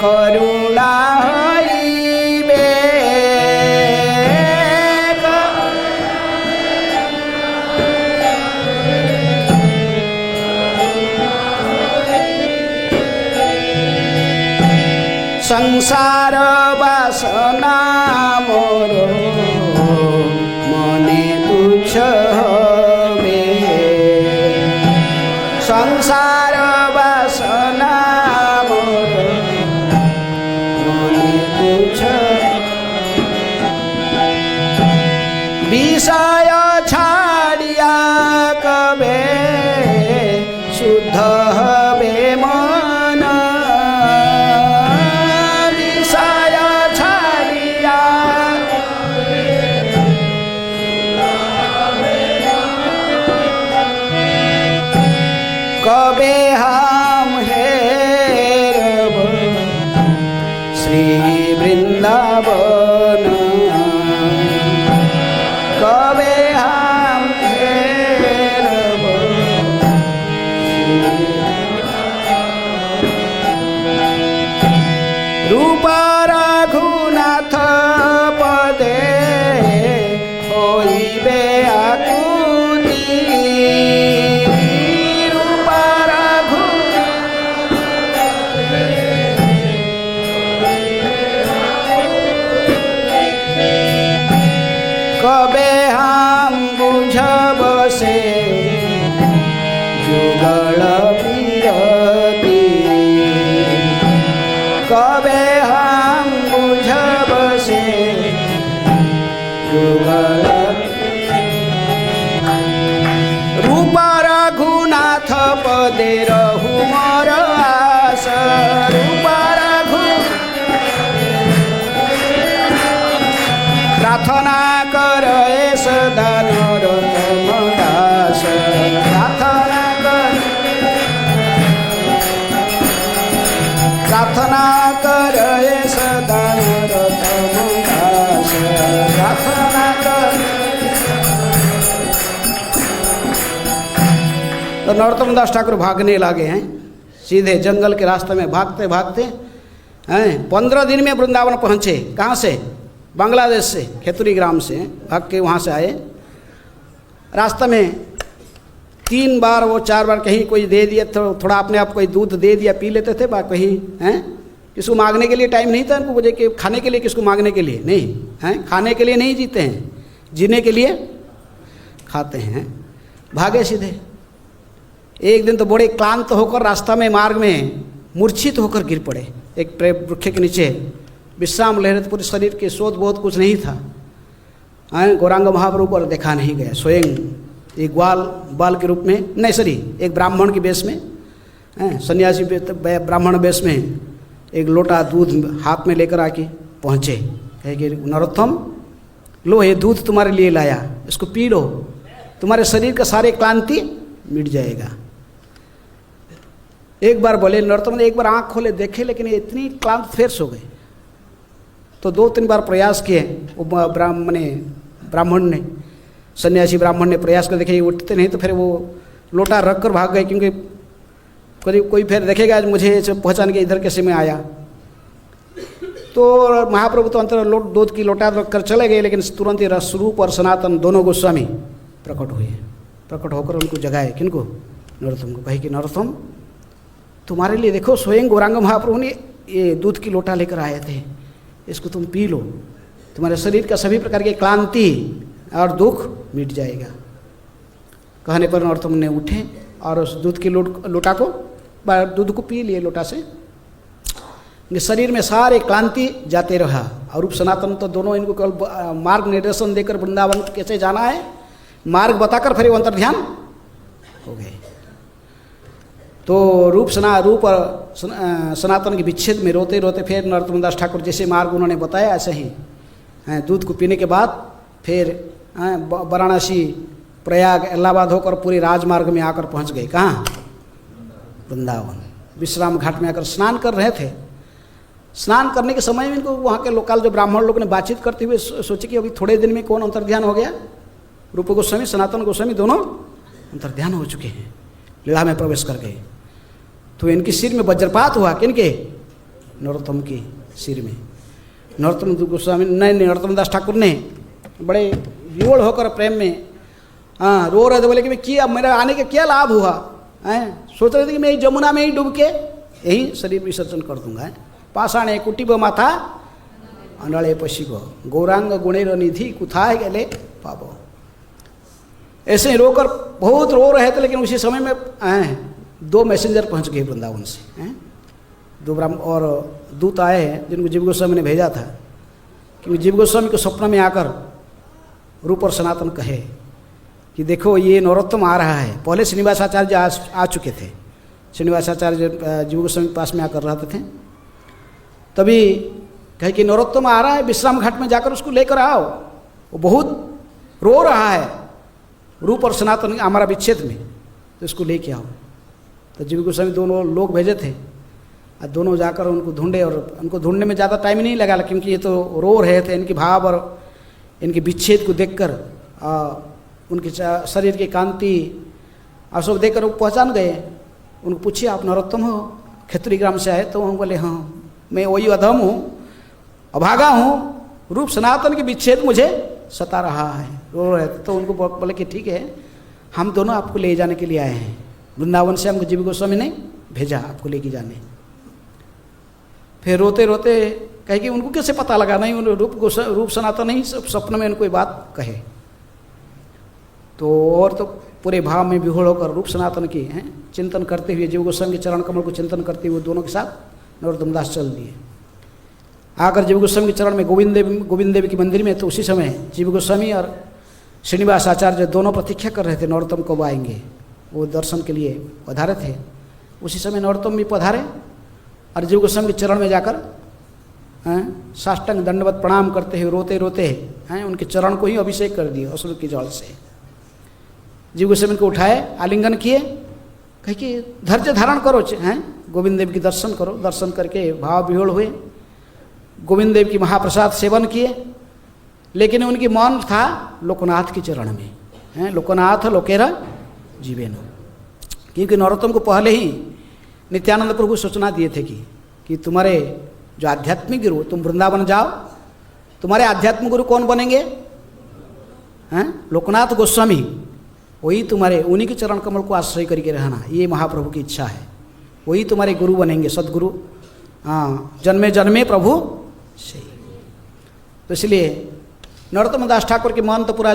Speaker 1: करुणा हइबे संसार वासना मोर मने तुच्छ हबे संसार वासना मोर मने तुच्छ विषय छाड़िया कबे शुद्ध हबे मन विषय छाड़िया कबे हम हेरब श्री वृंदावन कबे हम हेरब रूप रघुनाथ पदे होइबे आकुति रूप कबे हम बुझब से जुगल प्रियति कबे हम बुझब से जुगल रूप रघुनाथ पदे रहु मोर आस रूप प्रार्थना कर सदा नरोत्तम दास प्रार्थना कर सदा नरोत्तम दास प्रार्थना कर। तो नरोत्तम दास ठाकुर भागने लगे हैं सीधे जंगल के रास्ते में भागते भागते हैं 15 दिन में वृंदावन पहुँचे। कहाँ से? बांग्लादेश से, खेतुरी ग्राम से भाग के वहाँ से आए। रास्ता में 3 बार वो 4 बार कहीं कोई दे दिया, थोड़ा अपने आप कोई दूध दे दिया, पी लेते थे, कहीं हैं किसको मांगने के लिए टाइम नहीं था उनको, मुझे कि खाने के लिए किसको मांगने के लिए नहीं हैं, खाने के लिए नहीं जीते हैं, जीने के लिए खाते हैं। भागे सीधे। एक दिन तो बड़े क्लांत होकर रास्ता में मार्ग में मूर्छित होकर गिर पड़े। एक वृक्ष के नीचे विश्राम ले रहे थे, पूरे शरीर के शोध बहुत कुछ नहीं था। गौरांग महाप्रभु पर देखा नहीं गया, स्वयं एक बाल के रूप में, नहीं सॉरी, एक ब्राह्मण के वेश में, सन्यासी ब्राह्मण वेश में एक लोटा दूध हाथ में लेकर आके पहुँचे। कहे कि नरोत्तम, लो ये दूध तुम्हारे लिए लाया, इसको पी लो, तुम्हारे शरीर का सारे क्लांति मिट जाएगा। एक बार बोले नरोत्तम ने, एक बार आँख खोले देखे, लेकिन ये इतनी क्लांत फिर सो गए। तो 2-3 बार प्रयास किए, वो ब्राह्मण ने, सन्यासी ब्राह्मण ने प्रयास कर देखे, ये उठते नहीं, तो फिर वो लोटा रख कर भाग गए, क्योंकि कोई फिर देखेगा मुझे पहचान के इधर कैसे में आया। तो महाप्रभु तो अंतर दूध की लोटा रख कर चले गए, लेकिन तुरंत ही रसरूप और सनातन दोनों गोस्वामी प्रकट हुए। प्रकट होकर उनको जगाए, किनको? नरोत्तम को। कहे कि नरोत्तम, तुम्हारे लिए देखो स्वयं गौरांग महाप्रभु ने ये दूध की लोटा लेकर आए थे, इसको तुम पी लो, तुम्हारे शरीर का सभी प्रकार की क्लांति और दुख मिट जाएगा। कहने पर नरोत्तम ने उठे और उस दूध की लोटा को, दूध को पी लिए लोटा से। शरीर में सारे क्लांति जाते रहा। और रूप सनातन तो दोनों इनको केवल मार्ग निर्देशन देकर वृंदावन कैसे जाना है मार्ग बताकर फिर वो अंतर ध्यान हो गए। तो रूप और सनातन के विच्छेद में रोते रोते फिर नरोत्तम दास ठाकुर जैसे मार्ग उन्होंने बताया ऐसे ही दूध को पीने के बाद फिर वाराणसी, प्रयाग, इलाहाबाद होकर पूरे राजमार्ग में आकर पहुंच गए। कहाँ? वृंदावन। विश्राम घाट में आकर स्नान कर रहे थे। स्नान करने के समय में इनको वहाँ के लोकल जो ब्राह्मण लोग ने बातचीत करते हुए सोचे कि अभी थोड़े दिन में कौन अंतर्ध्यान हो गया। रूप गोस्वामी, सनातन गोस्वामी दोनों अंतर्ध्यान हो चुके हैं, लीला में प्रवेश कर गए। तो इनके सिर में वज्रपात हुआ। किनके? नरोत्तम के सिर में। नरोत्तम गोस्वामी नरोत्तम दास ठाकुर ने बड़े विवल होकर प्रेम में रो रहे थे। बोले कि मैं किया, मेरे आने का क्या लाभ हुआ? सोच रहे थे कि मैं जमुना में ही डूब के यही शरीर विसर्जन कर दूंगा। पाषाणे कुटिब माथा अनड़े पशिब, गौरांग गुणेर निधि कुथाए गले पाबो। ऐसे ही रोकर बहुत रो रहे थे, लेकिन उसी समय में 2 मैसेंजर पहुंच गए वृंदावन से। 2 ब्राह्मण और दूत आए हैं जिनको जीव गोस्वामी ने भेजा था। क्योंकि जीव गोस्वामी को स्वप्न में आकर रूप और सनातन कहे कि देखो ये नरोत्तम आ रहा है। पहले श्रीनिवासाचार्य आ चुके थे। श्रीनिवासाचार्य जीव गोस्वामी के पास में आकर रहते थे। तभी कहे कि नरोत्तम आ रहा है, विश्राम घाट में जाकर उसको लेकर आओ, वो बहुत रो रहा है रूप और सनातन हमारा विच्छेद में, तो इसको लेके आओ। तो जीव गोस्वामी दोनों लोग भेजे थे और दोनों जाकर उनको ढूंढे। और उनको ढूंढने में ज़्यादा टाइम नहीं लगा, क्योंकि ये तो रो रहे थे। इनके भाव और इनके विच्छेद को देखकर उनके शरीर की कांति और सब देखकर वो पहचान गए। उनको पूछिए, आप नरोत्तम हो, खेतुरी ग्राम से आए? तो हम बोले हाँ, मैं वही अधम हूँ, अभागा हूँ, रूप सनातन के विच्छेद मुझे सता रहा है, रो रहे थे। तो उनको बोले कि ठीक है, हम दोनों आपको ले जाने के लिए आए हैं। वृंदावन से हमको जीव गोस्वामी ने भेजा आपको लेके जाने। फिर रोते रोते कहे कि उनको कैसे पता लगा? नहीं, रूप सनातन नहीं स्वप्न में उनको ये बात कहे। तो और तो पूरे भाव में विह्वल होकर रूप सनातन की चिंतन करते हुए, जीव गोस्वामी के चरण कमल को चिंतन करते हुए दोनों के साथ नरोत्तम दास चल दिए। आकर जीव गोस्वामी के चरण में गोविंद देव की मंदिर में, तो उसी समय जीव गोस्वामी और श्रीनिवास आचार्य दोनों प्रतीक्षा कर रहे थे नरोत्तम कब आएंगे। वो दर्शन के लिए पधारे थे। उसी समय नरोत्तम भी पधारे और जीव गोस्वामी के चरण में जाकर साष्टांग दंडवत प्रणाम करते हुए रोते रोते उनके चरण को ही अभिषेक कर दिए अश्रु की जल से। जीव गोस्वामी को उठाए, आलिंगन किए, कहे कि धैर्य धारण करो, गोविंद देव की दर्शन करो। दर्शन करके भाव विह्वल हुए, गोविंद देव की महाप्रसाद सेवन किए। लेकिन उनकी मन था लोकनाथ के चरण में। लोकनाथ लोकेरा जीवेन। क्योंकि नरोत्तम को पहले ही नित्यानंद प्रभु सूचना दिए थे कि तुम्हारे जो आध्यात्मिक गुरु, तुम वृंदावन जाओ, तुम्हारे आध्यात्मिक गुरु कौन बनेंगे? हैं? लोकनाथ गोस्वामी, वही तुम्हारे, उन्हीं के चरण कमल को आश्रय करके रहना, ये महाप्रभु की इच्छा है। वही तुम्हारे गुरु बनेंगे, सदगुरु। हाँ, जन्मे जन्मे प्रभु सही। तो इसलिए नरोत्तम दास ठाकुर के मन तो पूरा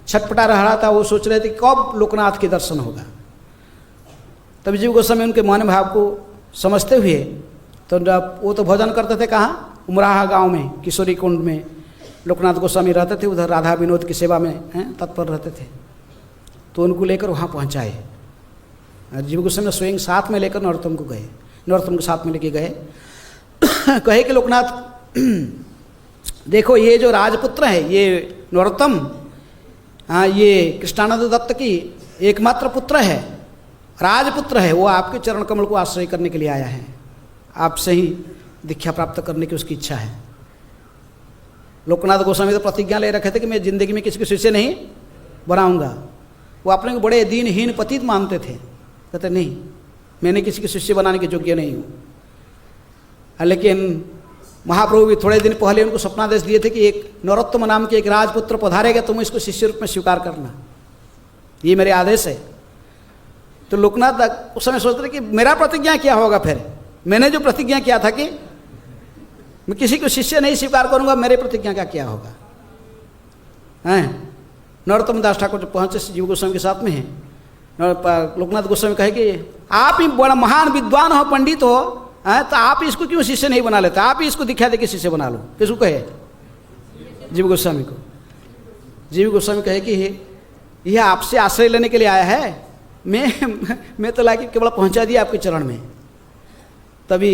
Speaker 1: छटपटा रहा था। वो सोच रहे थे कब लोकनाथ के दर्शन होगा। तब जीव गोस्वामी उनके मन भाव को समझते हुए तो वो तो भोजन करते थे कहाँ? उमराहा गांव में, किशोरी कुंड में लोकनाथ गोस्वामी रहते थे। उधर राधा विनोद की सेवा में तत्पर रहते थे। तो उनको लेकर वहाँ पहुँचाए। जीव गोस्वामी स्वयं साथ में लेकर नरोत्तम को गए, नरोत्तम को साथ में लेके गए। कहे कि लोकनाथ देखो, ये जो राजपुत्र है ये नरोत्तम, हाँ, ये कृष्णानंद दत्त की एकमात्र पुत्र है, राजपुत्र है। वो आपके चरण कमल को आश्रय करने के लिए आया है, आपसे ही दीक्षा प्राप्त करने की उसकी इच्छा है। लोकनाथ गोस्वामी तो प्रतिज्ञा ले रखे थे कि मैं जिंदगी में किसी के शिष्य नहीं बनाऊंगा। वो अपने को बड़े दीनहीन पतित मानते थे। कहते नहीं, मैंने किसी के शिष्य बनाने के योग्य नहीं हूँ। लेकिन महाप्रभु भी थोड़े दिन पहले उनको स्वप्नादेश दिए थे कि एक नरोत्तम नाम के एक राजपुत्र पधारेगा, तुम इसको शिष्य रूप में स्वीकार करना, ये मेरे आदेश है। तो लोकनाथ उस समय सोचते थे कि मेरा प्रतिज्ञा क्या होगा फिर? मैंने जो प्रतिज्ञा किया था कि मैं किसी को शिष्य नहीं स्वीकार करूंगा, मेरे प्रतिज्ञा का क्या होगा? हैं? नरोत्तम दास ठाकुर जो पहुँचे जीव गोस्वामी के साथ में है, लोकनाथ गोस्वामी कहे कि आप ही बड़ा महान विद्वान हो, पंडित हो, तो आप इसको क्यों शिष्य नहीं बना लेते? आप ही इसको दिखा दे कि शिष्य बना लो। किसको कहे? जीव गोस्वामी को। जीव गोस्वामी कहे कि यह आपसे आश्रय लेने के लिए आया है, मैं तो लाके केवल पहुंचा दिया आपके चरण में। तभी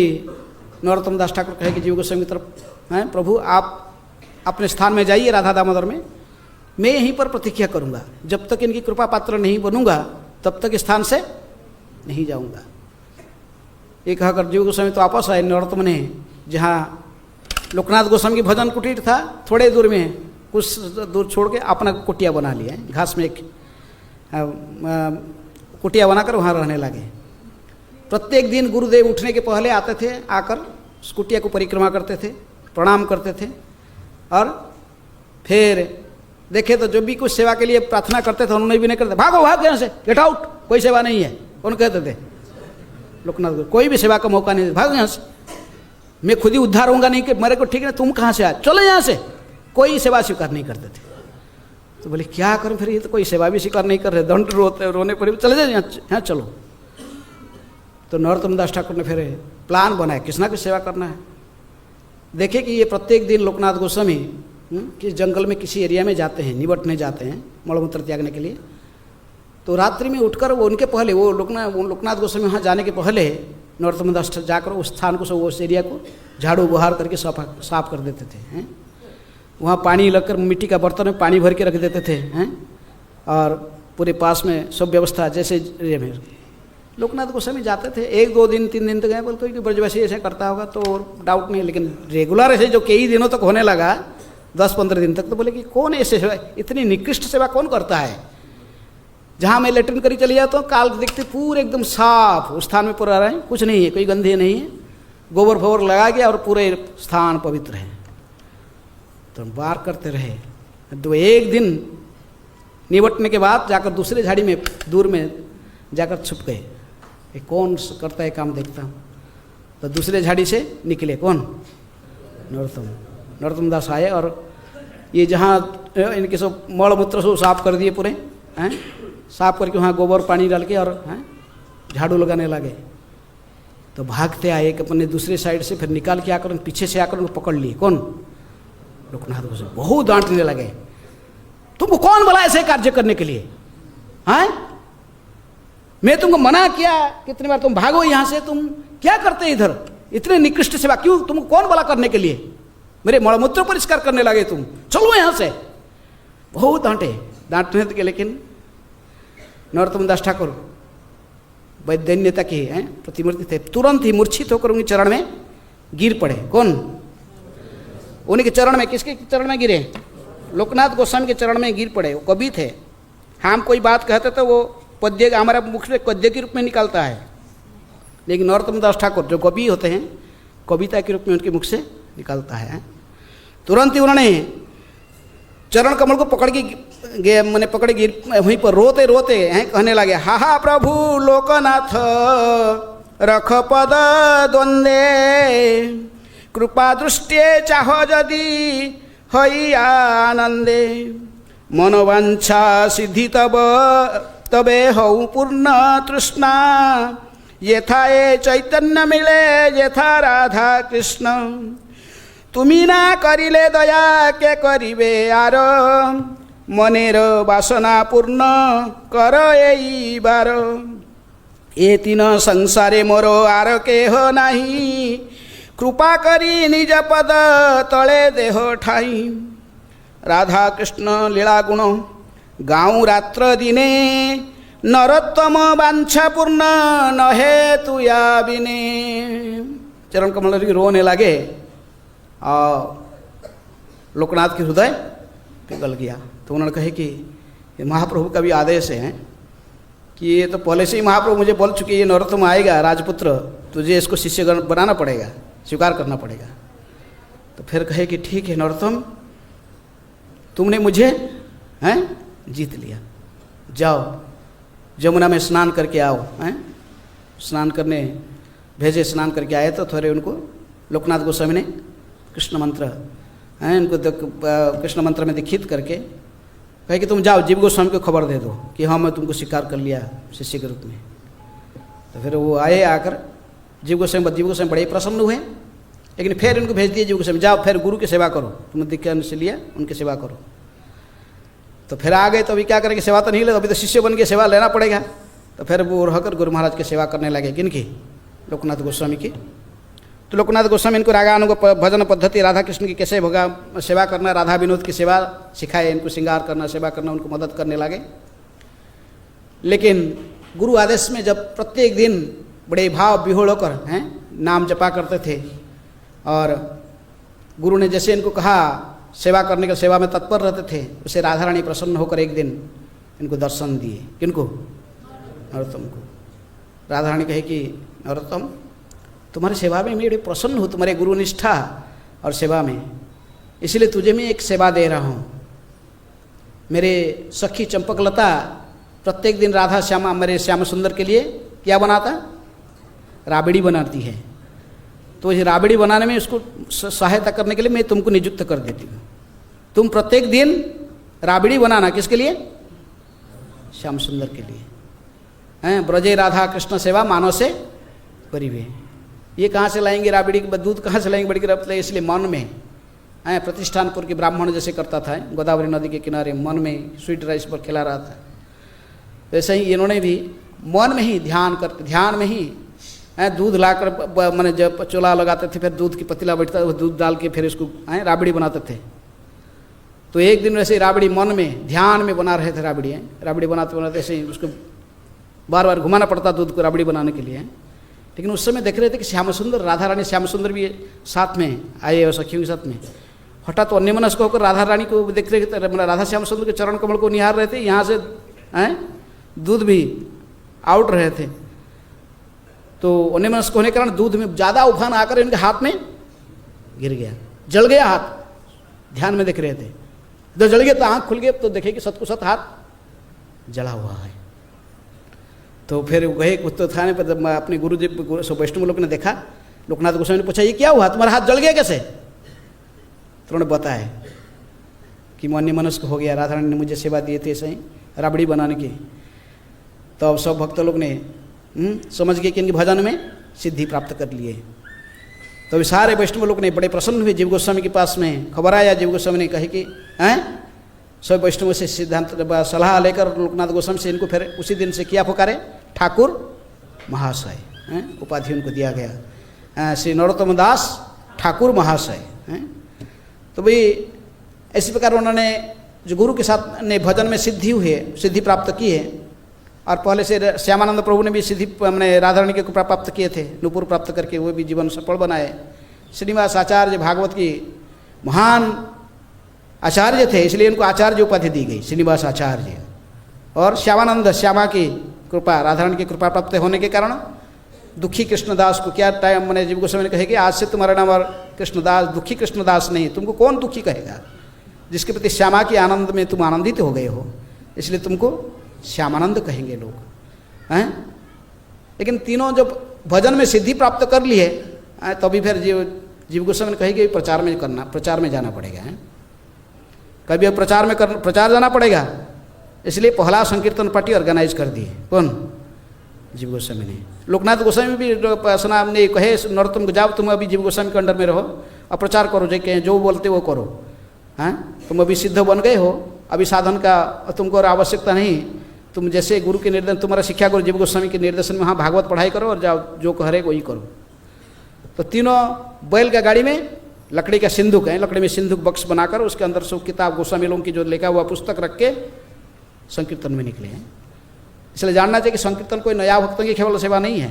Speaker 1: नरोत्तम दास ठाकुर कहे कि जीव गोस्वामी की तरफ, हैं प्रभु आप अपने स्थान में जाइए राधा दामोदर में, मैं यहीं पर प्रतीक्षा करूंगा। जब तक इनकी कृपा पात्र नहीं बनूंगा तब तक स्थान से नहीं जाऊंगा। ये कहकर जीव गोस्वामी तो वापस आए। नरोत्तम ने जहाँ लोकनाथ गोस्वामी की भजन कुटीर था, थोड़े दूर में, कुछ दूर छोड़ के अपना कुटिया बना लिया, घास में एक कुटिया बनाकर वहाँ रहने लगे। प्रत्येक दिन गुरुदेव उठने के पहले आते थे, आकर उस कुटिया को परिक्रमा करते थे, प्रणाम करते थे, और फिर देखे तो जो भी कुछ सेवा के लिए प्रार्थना करते थे उन्होंने भी नहीं करते, भागो भाग यहाँ से, गेट आउट, कोई सेवा नहीं है। कौन कहते थे? लोकनाथ, कोई भी सेवा का मौका नहीं, भाग यहाँ से, मैं खुद ही उद्धार होऊंगा नहीं कि मेरे को ठीक है, तुम कहाँ से आए, चलो यहाँ से। कोई सेवा स्वीकार नहीं करते थे। तो बोले क्या करूं फिर, ये तो कोई सेवा भी स्वीकार नहीं कर रहे, दंड रोने पड़े, चले जाए यहाँ चलो। तो नरोत्तम दास ठाकुर ने फिर प्लान बनाया किस ना किस सेवा करना है। देखे कि ये प्रत्येक दिन लोकनाथ गोस्वामी किस जंगल में किसी एरिया में जाते हैं, निबटने जाते हैं मलमूत्र त्यागने के लिए। तो रात्रि में उठकर वो उनके पहले वो लोकनाथ गोस्वामी वहाँ जाने के पहले नरोत्तम दास जाकर उस स्थान को, उस एरिया को झाड़ू बुहार करके साफ कर देते थे। हैं? वहाँ पानी लगकर मिट्टी का बर्तन में पानी भर के रख देते थे। हैं? और पूरे पास में सब व्यवस्था जैसे एरिया में। लोकनाथ गोस्वामी जाते थे, 1 2 दिन 3 दिन तक गए, बोलते कि ब्रजवासी ऐसे करता होगा तो डाउट नहीं, लेकिन रेगुलर ऐसे जो कई दिनों तक होने लगा, 10-15 दिन तक, तो बोले कि कौन ऐसे सेवा, इतनी निकृष्ट सेवा कौन करता है। जहाँ मैं लेटरिन करी चली जाता हूँ, काल देखते पूरे एकदम साफ, उस स्थान में पूरा रहे, कुछ नहीं है, कोई गंदे नहीं है, गोबर फोबर लगा गया और पूरे स्थान पवित्र है। तो बार करते रहे। तो एक दिन निबटने के बाद जाकर दूसरे झाड़ी में दूर में जाकर छुप गए, कौन करता है काम देखता हूँ। तो दूसरे झाड़ी से निकले कौन? नरोत्तम दास आए और ये जहाँ इनके सब मल मूत्र सब साफ कर दिए पूरे, हैं, साफ करके वहाँ गोबर पानी डाल के और झाड़ू लगाने लगे। तो भागते आए कि अपने दूसरे साइड से, फिर निकाल के आकर पीछे से आकर उनको पकड़ लिए। कौन? लोकनाथ गोस्वामी। बहुत डांटने लगे, तुमको कौन बोला ऐसे कार्य करने के लिए? हैं? मैं तुमको मना किया कितनी बार, तुम भागो यहाँ से, तुम क्या करते इधर, इतने निकृष्ट सेवा क्यों, तुमको कौन बोला करने के लिए? मेरे मलमूत्र परिष्कार करने लगे तुम, चलो यहाँ से। बहुत डांटने के, लेकिन नरोत्तम दास ठाकुर वैद्यन्यता की प्रतिमूर्ति थे, तुरंत ही मूर्छित होकर उनके चरण में गिर पड़े। कौन? उनके चरण में, किसके चरण में गिरे? लोकनाथ गोस्वामी के चरण में गिर पड़े। वो कवि थे, हम कोई बात कहते तो वो पद्य हमारे मुख से पद्य के रूप में निकलता है, लेकिन नरोत्तम दास ठाकुर जो कवि होते हैं, कविता के रूप में उनके मुख से निकलता है। तुरंत ही उन्होंने चरण कमल को पकड़ के मैंने पकड़ गिर वहीं पर रोते रोते हैं कहने लगे, हा हा प्रभु लोकनाथ रख पद द्वंदे, कृपा दृष्टि चाह जदि हई आनंदे, मनोवांछा सिद्धि तब तबे हऊ पूर्ण तृष्णा, यथा ये चैतन्य मिले यथा राधा कृष्ण, तुमी ना करिले दया के करिबे आर, मनेर वासना पूर्ण कर एई बार, ए तीन संसारे मोर आर केह नाही, कृपा करी निज पद तले देह ठाई, राधा कृष्ण लीला गुण गाऊँ रात्र दिने, नरोत्तम वांछा पूर्ण नहे तू या बिने। चरण कमल रोने लगे और लोकनाथ के हृदय पिघल गया। तो उन्होंने कहे कि ये महाप्रभु का भी आदेश है कि ये तो पहले से ही महाप्रभु मुझे बोल चुके ये नरोत्तम आएगा राजपुत्र, तुझे इसको शिष्य बनाना पड़ेगा, स्वीकार करना पड़ेगा। तो फिर कहे कि ठीक है नरोत्तम, तुमने मुझे हैं जीत लिया, जाओ जमुना में स्नान करके आओ। हैं स्नान करने भेजे, स्नान करके आए तो थोड़े उनको लोकनाथ गोस्वामी ने कृष्ण मंत्र हैं इनको कृष्ण मंत्र में दीक्षित करके कहे कि तुम जाओ जीव गोस्वामी को खबर दे दो कि हाँ मैं तुमको स्वीकार कर लिया शिष्य के रूप में। तो फिर वो आए, आकर जीव गोस्वामी बड़े प्रसन्न हुए, लेकिन फिर उनको भेज दिए जीव गोस्वामी, जाओ फिर गुरु की सेवा करो, तुम दीक्षा से लिया उनकी सेवा करो। तो फिर आ गए, तो अभी क्या करेंगे, सेवा तो नहीं ले, अभी तो शिष्य बन के सेवा लेना पड़ेगा। तो फिर वो रहकर गुरु महाराज की सेवा करने लगे, किनकी, लोकनाथ गोस्वामी की। तो लोकनाथ गोस्वामी इनको रागानुग भजन पद्धति राधा कृष्ण की कैसे भगा सेवा करना, राधा विनोद की सेवा सिखाए, इनको श्रृंगार करना, सेवा करना, उनको मदद करने लगे। लेकिन गुरु आदेश में जब प्रत्येक दिन बड़े भाव विहोड़ होकर हैं नाम जपा करते थे, और गुरु ने जैसे इनको कहा सेवा करने के सेवा में तत्पर रहते थे, उसे राधा रानी प्रसन्न होकर एक दिन इनको दर्शन दिए। किनको, नरोत्तम को। राधा रानी कहे कि नरोत्तम तुम्हारी सेवा में मैं बड़े प्रसन्न हूँ, तुम्हारे गुरु निष्ठा और सेवा में, इसलिए तुझे मैं एक सेवा दे रहा हूँ। मेरे सखी चंपकलता प्रत्येक दिन राधा श्यामा मेरे श्याम सुंदर के लिए क्या बनाता, राबड़ी बनाती है। तो इस राबड़ी बनाने में उसको सहायता करने के लिए मैं तुमको नियुक्त कर देती हूँ। तुम प्रत्येक दिन राबड़ी बनाना, किसके लिए, श्याम सुंदर के लिए। हैं ब्रजे राधा कृष्ण सेवा मानव से करीबे। ये कहाँ से लाएंगे राबड़ी, दूध कहाँ से लाएंगे बड़ी रफ्त, इसलिए मन में हैं प्रतिष्ठानपुर के ब्राह्मण जैसे करता था, गोदावरी नदी के किनारे मन में स्वीट राइस पर खिला रहा था, वैसे ही इन्होंने भी मन में ही ध्यान करते, ध्यान में ही दूध लाकर मैंने जब चूल्हा लगाते थे, फिर दूध की पतीला बैठता था, दूध डाल के फिर इसको राबड़ी बनाते थे। तो एक दिन वैसे राबड़ी मन में ध्यान में बना रहे थे, राबड़ी बनाते बनाते ऐसे ही उसको बार बार घुमाना पड़ता दूध को राबड़ी बनाने के लिए। लेकिन उस समय देख रहे थे कि श्याम सुंदर, राधा रानी श्याम सुंदर भी साथ में आए और सखियों के साथ में। हठात तो अन्यमनस्क होकर राधा रानी को देख रहे थे, राधा श्याम सुंदर के चरण कमल को निहार रहे थे, यहाँ से दूध भी आउट रहे थे। तो अन्यमनस्क होने के कारण दूध में ज़्यादा उफान आकर इनके हाथ में गिर गया, जल गया हाथ। ध्यान में देख रहे थे, जब जल गया तो आँख खुल गए, तो देखे कि सत को सत हाथ जला हुआ है। तो फिर गए कुत्ते थाने पर, अपने गुरु जी वैष्णव लोग ने देखा, लोकनाथ गोस्वामी ने पूछा ये क्या हुआ, तुम्हारा हाथ जल गया कैसे। तो उन्होंने बताया कि मैं अन्यमनस्क हो गया, राधा रानी ने मुझे सेवा दिए थे सही राबड़ी बनाने की। तो अब सब भक्त लोग ने समझ गए कि इनके भजन में सिद्धि प्राप्त कर लिए। तो अभी सारे वैष्णव लोग ने बड़े प्रसन्न हुए, जीव गोस्वामी के पास में खबर आया, जीव गोस्वामी ने कहे कि सब वैष्णव से सिद्धांत सलाह लेकर लोकनाथ गोस्वामी से इनको फिर उसी दिन से किया पुकारे, ठाकुर महाशय उपाधि उनको दिया गया, श्री नरोत्तम दास ठाकुर महाशय। तो भाई इसी प्रकार उन्होंने जो गुरु के साथ ने भजन में सिद्धि प्राप्त की है, और पहले से श्यामानंद प्रभु ने भी सिद्धि मैंने राधा रानी के कृपा प्राप्त किए थे, नुपुर प्राप्त करके वो भी जीवन सफल बनाए। श्रीनिवास आचार्य भागवत की महान आचार्य थे, इसलिए इनको आचार्य उपाधि दी गई, श्रीनिवास आचार्य। और श्यामानंद श्यामा की कृपा, राधा रानी की कृपा प्राप्त होने के कारण दुखी कृष्णदास को क्या टाइम मैंने जीव गोस्वामी ने कहे कि आज से तुम्हारा नाम और कृष्णदास दुखी कृष्णदास नहीं, तुमको कौन दुखी कहेगा? जिसके प्रति श्यामा के आनंद में तुम आनंदित हो गए हो, इसलिए तुमको श्यामानंद कहेंगे लोग हैं। लेकिन तीनों जब भजन में सिद्धि प्राप्त कर लिए तभी फिर जीव गोस्वामी ने कहे कि प्रचार में जाना पड़ेगा है। कभी अब प्रचार जाना पड़ेगा, इसलिए पहला संकीर्तन पार्टी ऑर्गेनाइज कर दी। कौन? जीव गोस्वामी ने। लोकनाथ गोस्वामी भी सुना ने कहे नरोत्तम को जाओ तुम अभी जीव गोस्वामी के अंडर में रहो और प्रचार करो, जो कहें जो बोलते वो करो। हाँ, तुम अभी सिद्ध बन गए हो, अभी साधन का तुमको आवश्यकता नहीं, तुम जैसे गुरु के निर्देशन, तुम्हारा शिक्षा गुरु जीव गोस्वामी के निर्देशन में वहाँ भागवत पढ़ाई करो और जाओ जो कह रहे वही करो। तो तीनों बैल का गाड़ी में लकड़ी का सिंदूक है, लकड़ी में सिंदूक बक्स बनाकर उसके अंदर सब किताब गोस्वामी लोगों की जो लिखा हुआ पुस्तक रख के संकीर्तन में निकले हैं। इसलिए जानना चाहिए कि संकीर्तन कोई नया भक्तों की केवल सेवा नहीं है,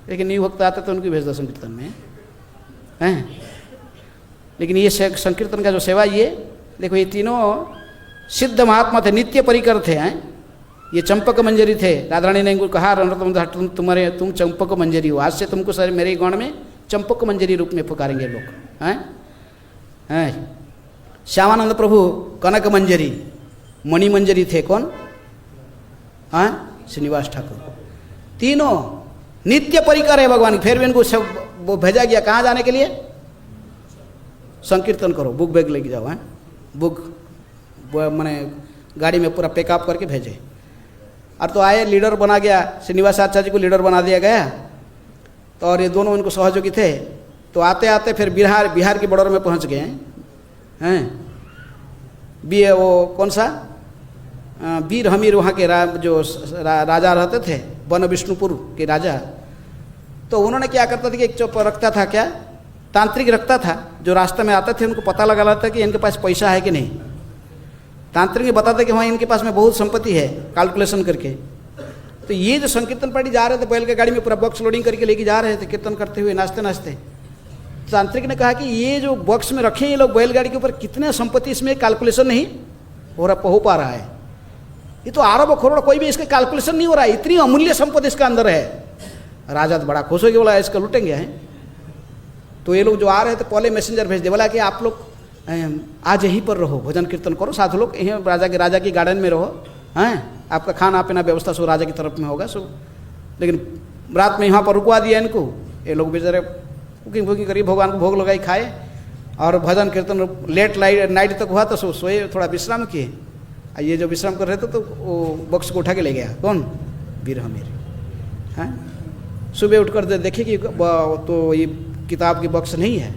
Speaker 1: लेकिन न्यू भक्त आते तो उनकी भेज दो संकीर्तन में हैं। लेकिन ये संकीर्तन का जो सेवा ये देखो, ये तीनों सिद्ध महात्मा थे, नित्य परिकर थे हैं। ये चंपक मंजरी थे। राधारानी ने इनको कहा तुम चंपक मंजरी हो, आज से तुमको सारे मेरे गण में चंपक मंजरी रूप में पुकारेंगे लोग हैं हैं। श्यामानंद प्रभु कनक मंजरी मणि मंजरी थे। कौन? हाँ, श्रीनिवास ठाकुर। तीनों नित्य परिकर है भगवान की। फिर भी इनको सब वो भेजा गया कहाँ जाने के लिए? संकीर्तन करो, बुक बैग लेके जाओ हैं। बुक मैंने गाड़ी में पूरा पैकअप करके भेजे। और तो आए, लीडर बना गया, श्रीनिवास आचार्य जी को लीडर बना दिया गया। तो और ये दोनों इनको सहयोगी थे। तो आते आते फिर बिहार के बॉर्डर में पहुंच गए हैं। वो कौन सा वीर हमीर वहाँ के जो राजा रहते थे, वन विष्णुपुर के राजा। तो उन्होंने क्या करता था कि एक चौप रखता था, क्या तांत्रिक रखता था, जो रास्ते में आते थे उनको पता लगा लेता कि इनके पास पैसा है कि नहीं। तांत्रिक बताते कि हाँ इनके पास में बहुत संपत्ति है, कैलकुलेशन करके। तो ये जो संकीर्तन पार्टी जा रहे थे बैल के गाड़ी में पूरा बॉक्स लोडिंग करके लेके जा रहे थे, कीर्तन करते हुए नाचते नाचते। तांत्रिक ने कहा कि ये जो बॉक्स में रखे हैं ये लोग बैलगाड़ी के ऊपर, कितने संपत्ति इसमें कैलकुलेशन नहीं हो पा रहा है। ये तो अरब करोड़, कोई भी इसका कैलकुलेशन नहीं हो रहा है, इतनी अमूल्य संपत्ति इसका अंदर है। राजा तो बड़ा खुश हो गया, बोला इसका लूटेंगे हैं। तो ये लोग जो आ रहे थे पहले मैसेंजर भेज दे, बोला कि आप लोग आज यहीं पर रहो, भजन कीर्तन करो, साधु लोग यहीं राजा की गार्डन में रहो हैं। आपका खाना पीना व्यवस्था सब राजा की तरफ में होगा सब। लेकिन रात में यहाँ पर रुकवा दिया इनको। ये लोग बेचारे कुकिंग करिए, भगवान को भोग लगाई, खाए और भजन कीर्तन लेट नाइट तक हुआ। तो सोए, थोड़ा विश्राम किए। ये जो विश्राम कर रहे थे तो वो बक्स को उठा के ले गया। कौन? वीर हमीर हैं। सुबह उठकर देखे कि तो ये किताब की बक्स नहीं है।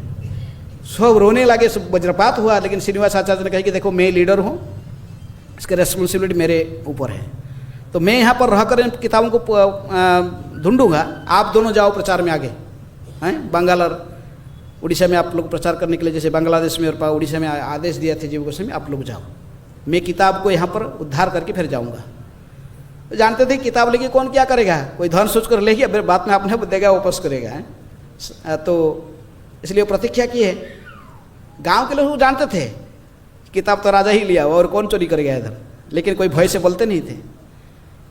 Speaker 1: सब रोने लगे, सब वज्रपात हुआ। लेकिन श्रीनिवास आचार्य ने कहा कि देखो मैं लीडर हूँ, इसका रेस्पॉन्सिबिलिटी मेरे ऊपर है, तो मैं यहाँ पर रहकर इन किताबों को ढूंढूंगा, आप दोनों जाओ प्रचार में आगे हैं। बंगाल और उड़ीसा में आप लोग प्रचार करने के लिए, जैसे बांग्लादेश में और उड़ीसा में आदेश दिया थे जीव गोस्वामी, आप लोग जाओ, मैं किताब को यहाँ पर उद्धार करके फिर जाऊँगा। तो जानते थे किताब लेके कौन क्या करेगा, कोई धन सोच कर ले गया, फिर बाद में आपने देगा वापस करेगा है। तो इसलिए प्रतीक्षा की है। गांव के लोग जानते थे किताब तो राजा ही लिया और कौन चोरी करेगा इधर, लेकिन कोई भय से बोलते नहीं थे।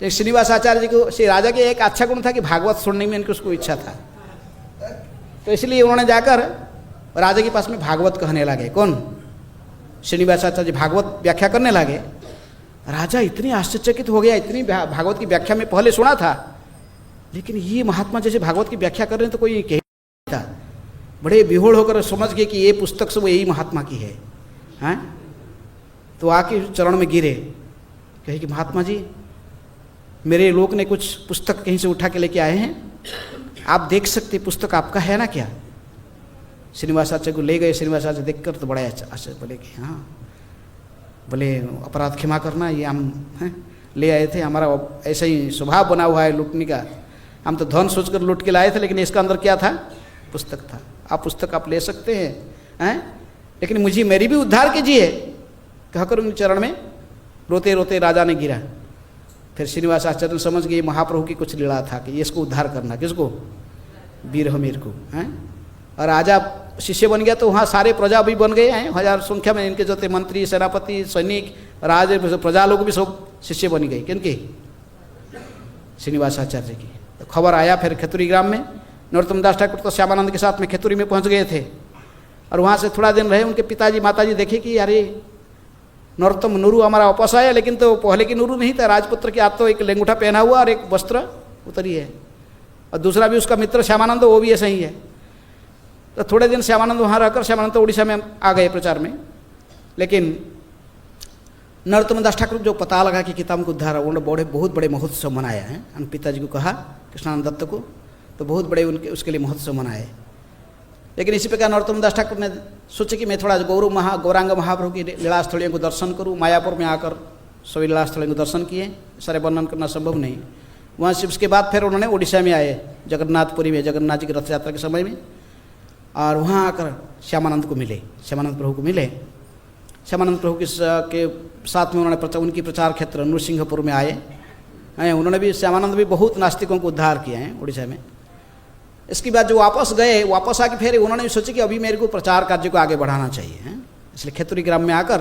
Speaker 1: तो श्रीनिवास आचार्य जी को, श्री राजा के एक अच्छा गुण था कि भागवत सुनने में इनको उसको इच्छा था। तो इसलिए उन्होंने जाकर राजा के पास में भागवत कहने लगे। कौन? श्रीनिवास आचार्य जी भागवत व्याख्या करने लगे। राजा इतनी आश्चर्यचकित हो गया, इतनी भागवत की व्याख्या में पहले सुना था, लेकिन ये महात्मा जैसे भागवत की व्याख्या कर रहे हैं तो कोई कह नहीं था। बड़े विहोड़ होकर समझ गए कि ये पुस्तक सब यही महात्मा की है हैं। तो आके चरण में गिरे, कहे कि महात्मा जी मेरे लोग ने कुछ पुस्तक कहीं से उठा के लेके आए हैं, आप देख सकते, पुस्तक आपका है ना क्या? श्रीनिवास आचार्य को ले गए। श्रीनिवास आचार्य देखकर तो बड़ा आश्चर्य, बोले कि हाँ, बोले अपराध क्षमा करना, ये हम ले आए थे, हमारा ऐसा ही स्वभाव बना हुआ है लूटने का, हम तो धन सोचकर लूट के लाए थे, लेकिन इसका अंदर क्या था? पुस्तक था। आप पुस्तक आप ले सकते हैं लेकिन मुझे मेरी भी उद्धार कीजिए, कहकर उनके चरण में रोते रोते राजा ने गिरा। फिर श्रीनिवास आचार्य समझ गए महाप्रभु की कुछ लीला था कि इसको उद्धार करना। किसको? वीर हमीर को हैं। और राजा शिष्य बन गया तो वहाँ सारे प्रजा भी बन गए हैं, हजार संख्या में इनके जो थे मंत्री, सेनापति, सैनिक, राज, प्रजा लोग भी सब शिष्य बन गए। किनके? श्रीनिवास आचार्य की। तो खबर आया फिर खेतुरी ग्राम में। नरोत्तम दास ठाकुर तो श्यामानंद के साथ में खेतुरी में पहुंच गए थे और वहाँ से थोड़ा दिन रहे। उनके पिताजी माताजी देखे कि अरे नरोत्तम नुरु हमारा वापस आया, लेकिन तो पहले की नुरु नहीं था, राजपुत्र की आज तो एक लेंगूठा पहना हुआ और एक वस्त्र उतरी है, और दूसरा भी उसका मित्र श्यामानंद वो भी ऐसा ही है। तो थोड़े दिन श्यामानंद वहाँ रहकर श्यामानंद तो उड़ीसा में आ गए प्रचार में। लेकिन नरोत्तम दास ठाकुर जो पता लगा कि किताब को उद्धार, उन्होंने बहुत बड़े महोत्सव मनाया है। उन पिताजी को कहा कृष्णानंद दत्त को, तो बहुत बड़े उनके उसके लिए महोत्सव मनाए। लेकिन इसी प्रकार नरोत्तम दास ठाकुर ने सोचे कि मैं थोड़ा गौरांग महाप्रभु की लीला स्थलियों को दर्शन करूँ। मायापुर में आकर सभी लीला स्थलियों को दर्शन किए, सारे वर्णन करना संभव नहीं। वहाँ से उसके बाद फिर उन्होंने उड़ीसा में आए, जगन्नाथपुरी में, जगन्नाथ जी की रथ यात्रा के समय में, और वहाँ आकर श्यामानंद को मिले, श्यामानंद प्रभु को मिले। श्यामानंद प्रभु के साथ में उन्होंने उनकी प्रचार क्षेत्र नृसिंहपुर में आए हैं। उन्होंने भी, श्यामानंद भी बहुत नास्तिकों को उद्धार किए हैं उड़ीसा में। इसके बाद जो वापस गए, वापस आके फिर उन्होंने भी सोचा कि अभी मेरे को प्रचार कार्य को आगे बढ़ाना चाहिए हैं। इसलिए खेतुरी ग्राम में आकर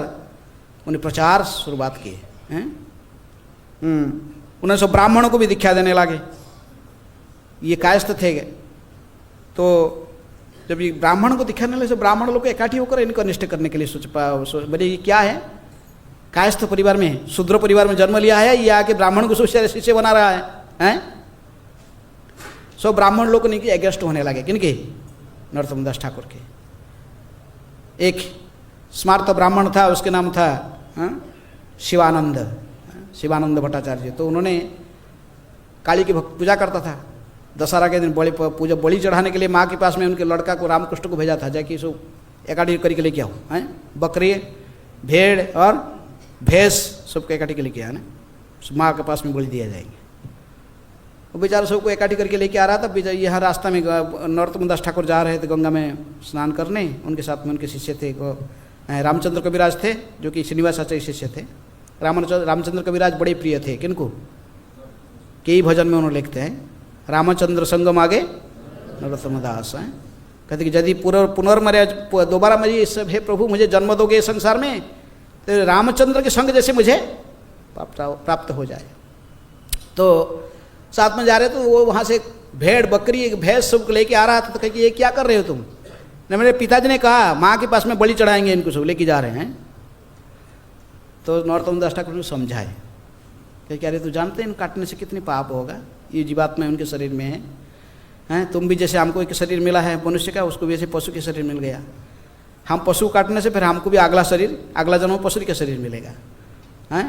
Speaker 1: उन्हें प्रचार शुरुआत किए हैं। उन्होंने सब ब्राह्मणों को भी दीक्षा देने लगे। ये कायस्थ थे, तो जब ये ब्राह्मण को दिखाने लगे, ब्राह्मण लोग इकट्ठी होकर इनको अनिष्ट करने के लिए बोले ये क्या है, कायस्थ परिवार में, शूद्र परिवार में जन्म लिया है, ये आके ब्राह्मण को शिष्य बना रहा है। सो ब्राह्मण लोग इनके अगेंस्ट होने लगे। किनके? नरोत्तम दास ठाकुर के। एक स्मार्त ब्राह्मण था, उसके नाम था शिवानंद भट्टाचार्य। तो उन्होंने काली की पूजा करता था। दशहरा के दिन बलि चढ़ाने के लिए माँ के पास में उनके लड़का को रामकृष्ण को भेजा था, जाकि सो इकट्ठी करके लेके आओ हैं, बकरी भेड़ और भैंस सबको इकट्ठी के लेके आना, माँ के पास में बलि दिया जाएंगे। वो बेचारा सबको इकट्ठी करके लेके आ रहा था। बेचारा यहाँ रास्ता में नरोत्तम दास ठाकुर जा रहे थे गंगा में स्नान करने। उनके साथ में उनके शिष्य थे, रामचंद्र कविराज थे, जो कि श्रीनिवास आचार्य शिष्य थे। रामचंद्र कविराज बड़े प्रिय थे किनको? कई भजन में उन्होंने लिखते हैं, रामचंद्र संगम आगे नरोत्तम दास हैं। कहते कि यदि पुनर्मर्या दोबारा मुझे इस हे प्रभु मुझे जन्म दोगे इस संसार में, तो रामचंद्र के संग जैसे मुझे प्राप्त हो जाए। तो साथ में जा रहे तो वो वहाँ से भेड़ बकरी भैंस सब लेके आ रहा था। तो कहे कि ये क्या कर रहे हो तुम? ने मेरे पिताजी ने कहा माँ के पास में बलि चढ़ाएंगे, इनको सब लेके जा रहे हैं। तो नरोत्तम दास ठाकुर ने समझाए कि अरे तू जानते हैं इन काटने से कितनी पाप होगा, ये जीवात्मा उनके शरीर में है। तुम भी जैसे हमको एक शरीर मिला है मनुष्य का, उसको भी ऐसे पशु के शरीर मिल गया। हम पशु काटने से फिर हमको भी अगला शरीर, अगला जन्म पशु के शरीर मिलेगा हैं।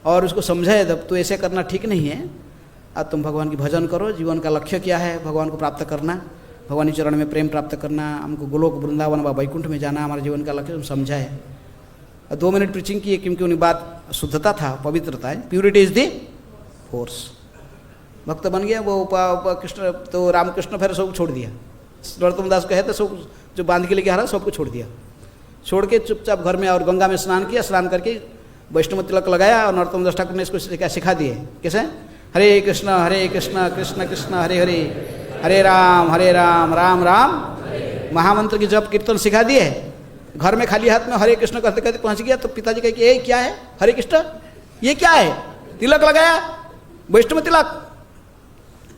Speaker 1: और उसको समझाए तब तो ऐसे करना ठीक नहीं है। अब तुम भगवान की भजन करो, जीवन का लक्ष्य क्या है, भगवान को प्राप्त करना, भगवान के चरण में प्रेम प्राप्त करना, हमको गोलोक वृंदावन व वैकुंठ में जाना हमारे जीवन का लक्ष्य। तुम समझाए 2 मिनट प्रीचिंग किए, क्योंकि उनकी बात शुद्धता था, पवित्रता है, प्योरिटी इज द फोर्स। भक्त बन गया वो कृष्ण। तो रामकृष्ण फिर सब छोड़ दिया। नरोत्तम दास कहे तो सब जो बांध के लेके आ रहा सबको छोड़ दिया, छोड़ के चुपचाप घर में और गंगा में स्नान किया। स्नान करके वैष्णव तिलक लगाया और नरोत्तम दास ठाकुर ने इसको सिखा दिए। कैसे? हरे कृष्ण कृष्ण कृष्ण हरे हरे, हरे राम राम राम महामंत्र की जप कीर्तन सिखा दिए। घर में खाली हाथ में हरे कृष्ण कहते कहते पहुंच गया। तो पिताजी कहे कि ये क्या है हरे कृष्ण, ये क्या है? तिलक लगाया, वैष्णव तिलक,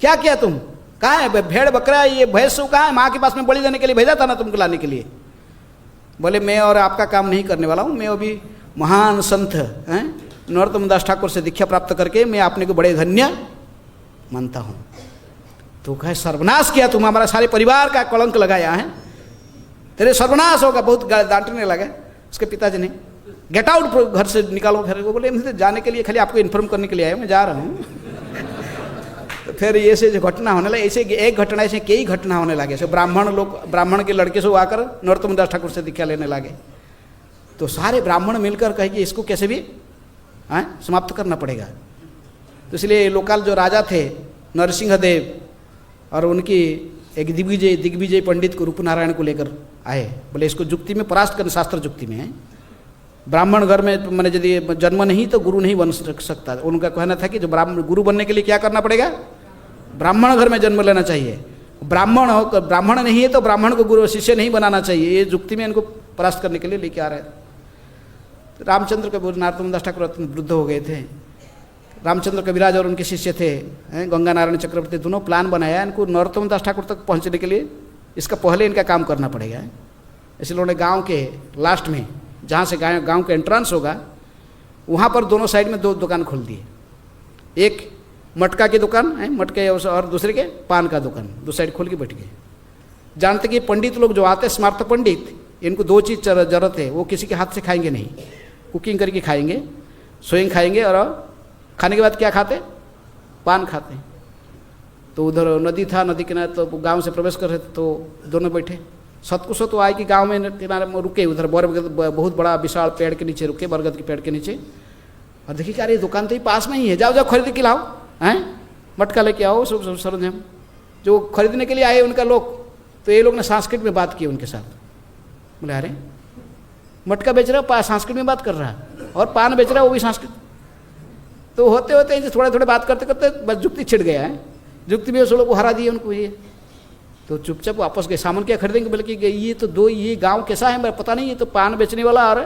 Speaker 1: क्या किया तुम? कहाँ है भेड़ बकरा, ये भैंस कहाँ है? माँ के पास में बलि देने के लिए भेजा था ना तुमको लाने के लिए। बोले मैं और आपका काम नहीं करने वाला हूँ, मैं अभी महान संत हैं नरोत्तम दास ठाकुर से दीक्षा प्राप्त करके मैं अपने को बड़े धन्य मानता हूँ। तो कहे सर्वनाश किया तुम, हमारा सारे परिवार का कलंक लगाया है, तेरे सर्वनाश होगा। बहुत डांटने लगे उसके पिताजी ने, गेट आउट, घर से निकालो। फिर वो बोले मैं जाने के लिए खाली आपको इन्फॉर्म करने के लिए आया, मैं जा रहा हूँ। तो फिर ये से जो घटना होने लगे, ऐसे एक घटना ऐसे कई घटना होने लगे। ऐसे ब्राह्मण के लड़के से आकर नरोत्तम दास ठाकुर से दीक्षा लेने लगे। तो सारे ब्राह्मण मिलकर कहे कि इसको कैसे भी समाप्त करना पड़ेगा। तो इसलिए लोकल जो राजा थे नरसिंह देव और उनकी एक दिग्विजय पंडित को रूपनारायण को लेकर आए। बोले इसको जुक्ति में परास्त करना, शास्त्र जुक्ति में है। ब्राह्मण घर में मैंने यदि जन्म नहीं तो गुरु नहीं बन सकता। उनका कहना था कि जो गुरु बनने के लिए क्या करना पड़ेगा? ब्राह्मण घर में जन्म लेना चाहिए। ब्राह्मण नहीं है तो ब्राह्मण को गुरु शिष्य नहीं बनाना चाहिए। ये जुक्ति में इनको परास्त करने के लिए लेके आ रहे थे। रामचंद्र के नरोत्तम दास ठाकुर वृद्ध हो गए थे। रामचंद्र कविराज और उनके शिष्य थे गंगा नारायण चक्रवर्ती, दोनों प्लान बनाया इनको नरोत्तम दास ठाकुर तक पहुंचने के लिए। इसका पहले इनका काम करना पड़ेगा। इसलिए उन्होंने गांव के लास्ट में, जहाँ से गांव का एंट्रेंस होगा, वहाँ पर दोनों साइड में 2 दुकान खोल दिए। एक मटका की दुकान है, मटके, और दूसरे के पान का दुकान, 2 साइड खोल के बैठ गए। जानते कि पंडित लोग जो आते हैं, स्मार्ट पंडित, इनको 2 चीज़ जरूरत है। वो किसी के हाथ से खाएंगे नहीं, कुकिंग करके खाएंगे, स्वयं खाएंगे, और खाने के बाद क्या खाते? पान खाते। तो उधर नदी था, नदी किनारे, तो गांव से प्रवेश कर रहे थे, तो दोनों बैठे। सतकुशो तो आए कि गांव में किनारे में रुके, उधर बहुत बड़ा विशाल पेड़ के नीचे रुके, बरगद के पेड़ के नीचे। और देखिए कि अरे दुकान तो ही पास में ही है, जाओ जाओ खरीद के लाओ, हैं मटका लेके आओ, सब सरंजाम। जो खरीदने के लिए आए उनका लोग, तो ये लोग ने संस्कृत में बात की उनके साथ। बोले अरे मटका बेच रहा है, संस्कृत में बात कर रहा है, और पान बेच रहा है, वो भी संस्कृत। तो होते होते थोड़ा थोड़ा बात करते करते बस जुक्ति छिड़ गया है। जुक्ति में उस लोग को हरा दिए उनको। ये तो चुपचाप वापस गए। सामान क्या खरीदेंगे? बल्कि ये तो ये गांव कैसा है मेरा पता नहीं, ये तो पान बेचने वाला और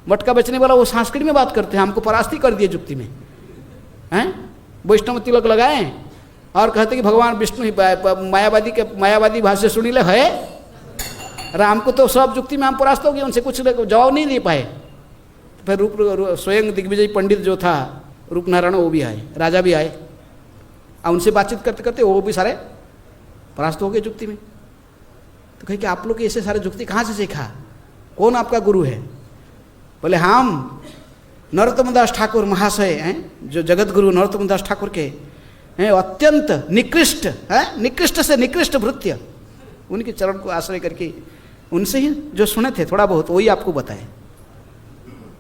Speaker 1: मटका बेचने वाला वो संस्कृत में बात करते हैं, हमको परास्ती कर दिए जुक्ति में, हैं वैष्णव तिलक लगाए और कहते कि भगवान विष्णु ही मायावादी भाष्य सुनी ले है। अरे हमको तो सब जुक्ति में हम परास्त हो गए, उनसे कुछ जवाब नहीं दे पाए। फिर स्वयं दिग्विजय पंडित जो था रूपनारायण, वो भी आए, राजा भी आए, और उनसे बातचीत करते करते वो भी सारे परास्त हो गए जुक्ति में। तो कहे कि आप लोग ऐसे सारे जुक्ति कहाँ से सीखा, कौन आपका गुरु है? बोले हम नरोत्तम दास ठाकुर महाशय हैं, जो जगत गुरु नरोत्तम दास ठाकुर के हैं, अत्यंत निकृष्ट है, निकृष्ट से निकृष्ट भृत्य, उनके चरण को आश्रय करके उनसे ही जो सुने थे थोड़ा बहुत वही आपको बताए।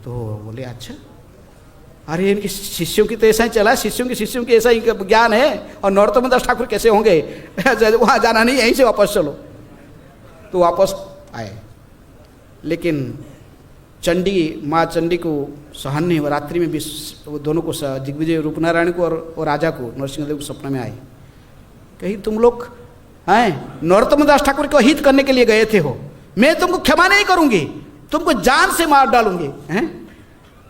Speaker 1: तो बोले अच्छा, अरे इनके शिष्यों की तो ऐसा ही चला, शिष्यों की ऐसा ही ज्ञान है, और नरोत्तम दास ठाकुर कैसे होंगे? वहाँ जाना नहीं, यहीं से वापस चलो। तो वापस आए, लेकिन चंडी, माँ चंडी को सहन नहीं हुआ। रात्रि में भी वो दोनों को, दिग्विजय रूपनारायण को और राजा को, नरसिंहदेव को सपने में आए। कहीं तुम लोग हैं नरोत्तम दास ठाकुर को हित करने के लिए गए थे हो, मैं तुमको क्षमा नहीं करूंगी, तुमको जान से मार डालूंगी, हैं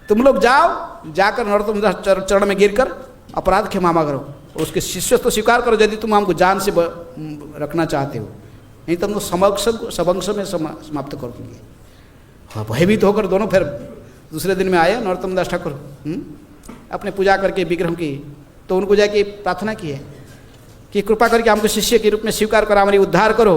Speaker 1: तुम लोग जाओ, जाकर नरोत्तम दास चरण में गिरकर अपराध क्षमा करो, उसके शिष्य तो स्वीकार करो यदि तुम हमको जान से रखना चाहते हो, नहीं तो तुमको सबंश में समाप्त कर दूंगी। हाँ, भयभीत होकर दोनों फिर दूसरे दिन में आए नरोत्तम दास ठाकुर, अपने पूजा करके विग्रह की। तो उनको जाके प्रार्थना की है कि कृपा करके हमको शिष्य के रूप में स्वीकार करो, हमारी उद्धार करो।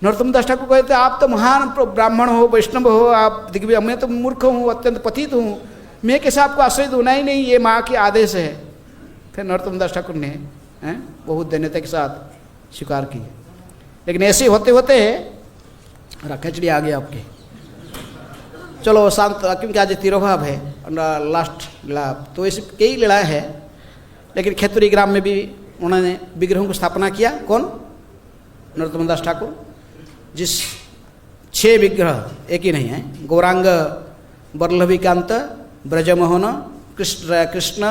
Speaker 1: नरोत्तम दास ठाकुर कहते आप तो महान ब्राह्मण हो, वैष्णव हो, आप दिग्विजय, मैं तो मूर्ख हूँ, अत्यंत पतित हूँ, मैं कैसे आपको आश्रय दूँ? नहीं, ये माँ के आदेश है। फिर नरोत्तम दास ठाकुर ने बहुत धन्यता के साथ स्वीकार की। लेकिन ऐसे होते होते खिचड़ी आ गया आपके। चलो शांत, क्योंकि आज तिरोभाव है, लास्ट लीला, तो ऐसे कई लीलाएँ है। लेकिन खेतुरी ग्राम में भी उन्होंने विग्रहों को स्थापना किया। कौन? नरोत्तम दास ठाकुर। जिस 6 विग्रह, एक ही नहीं है, गौरांग वल्लभीकांत, ब्रजमोहन, कृष्ण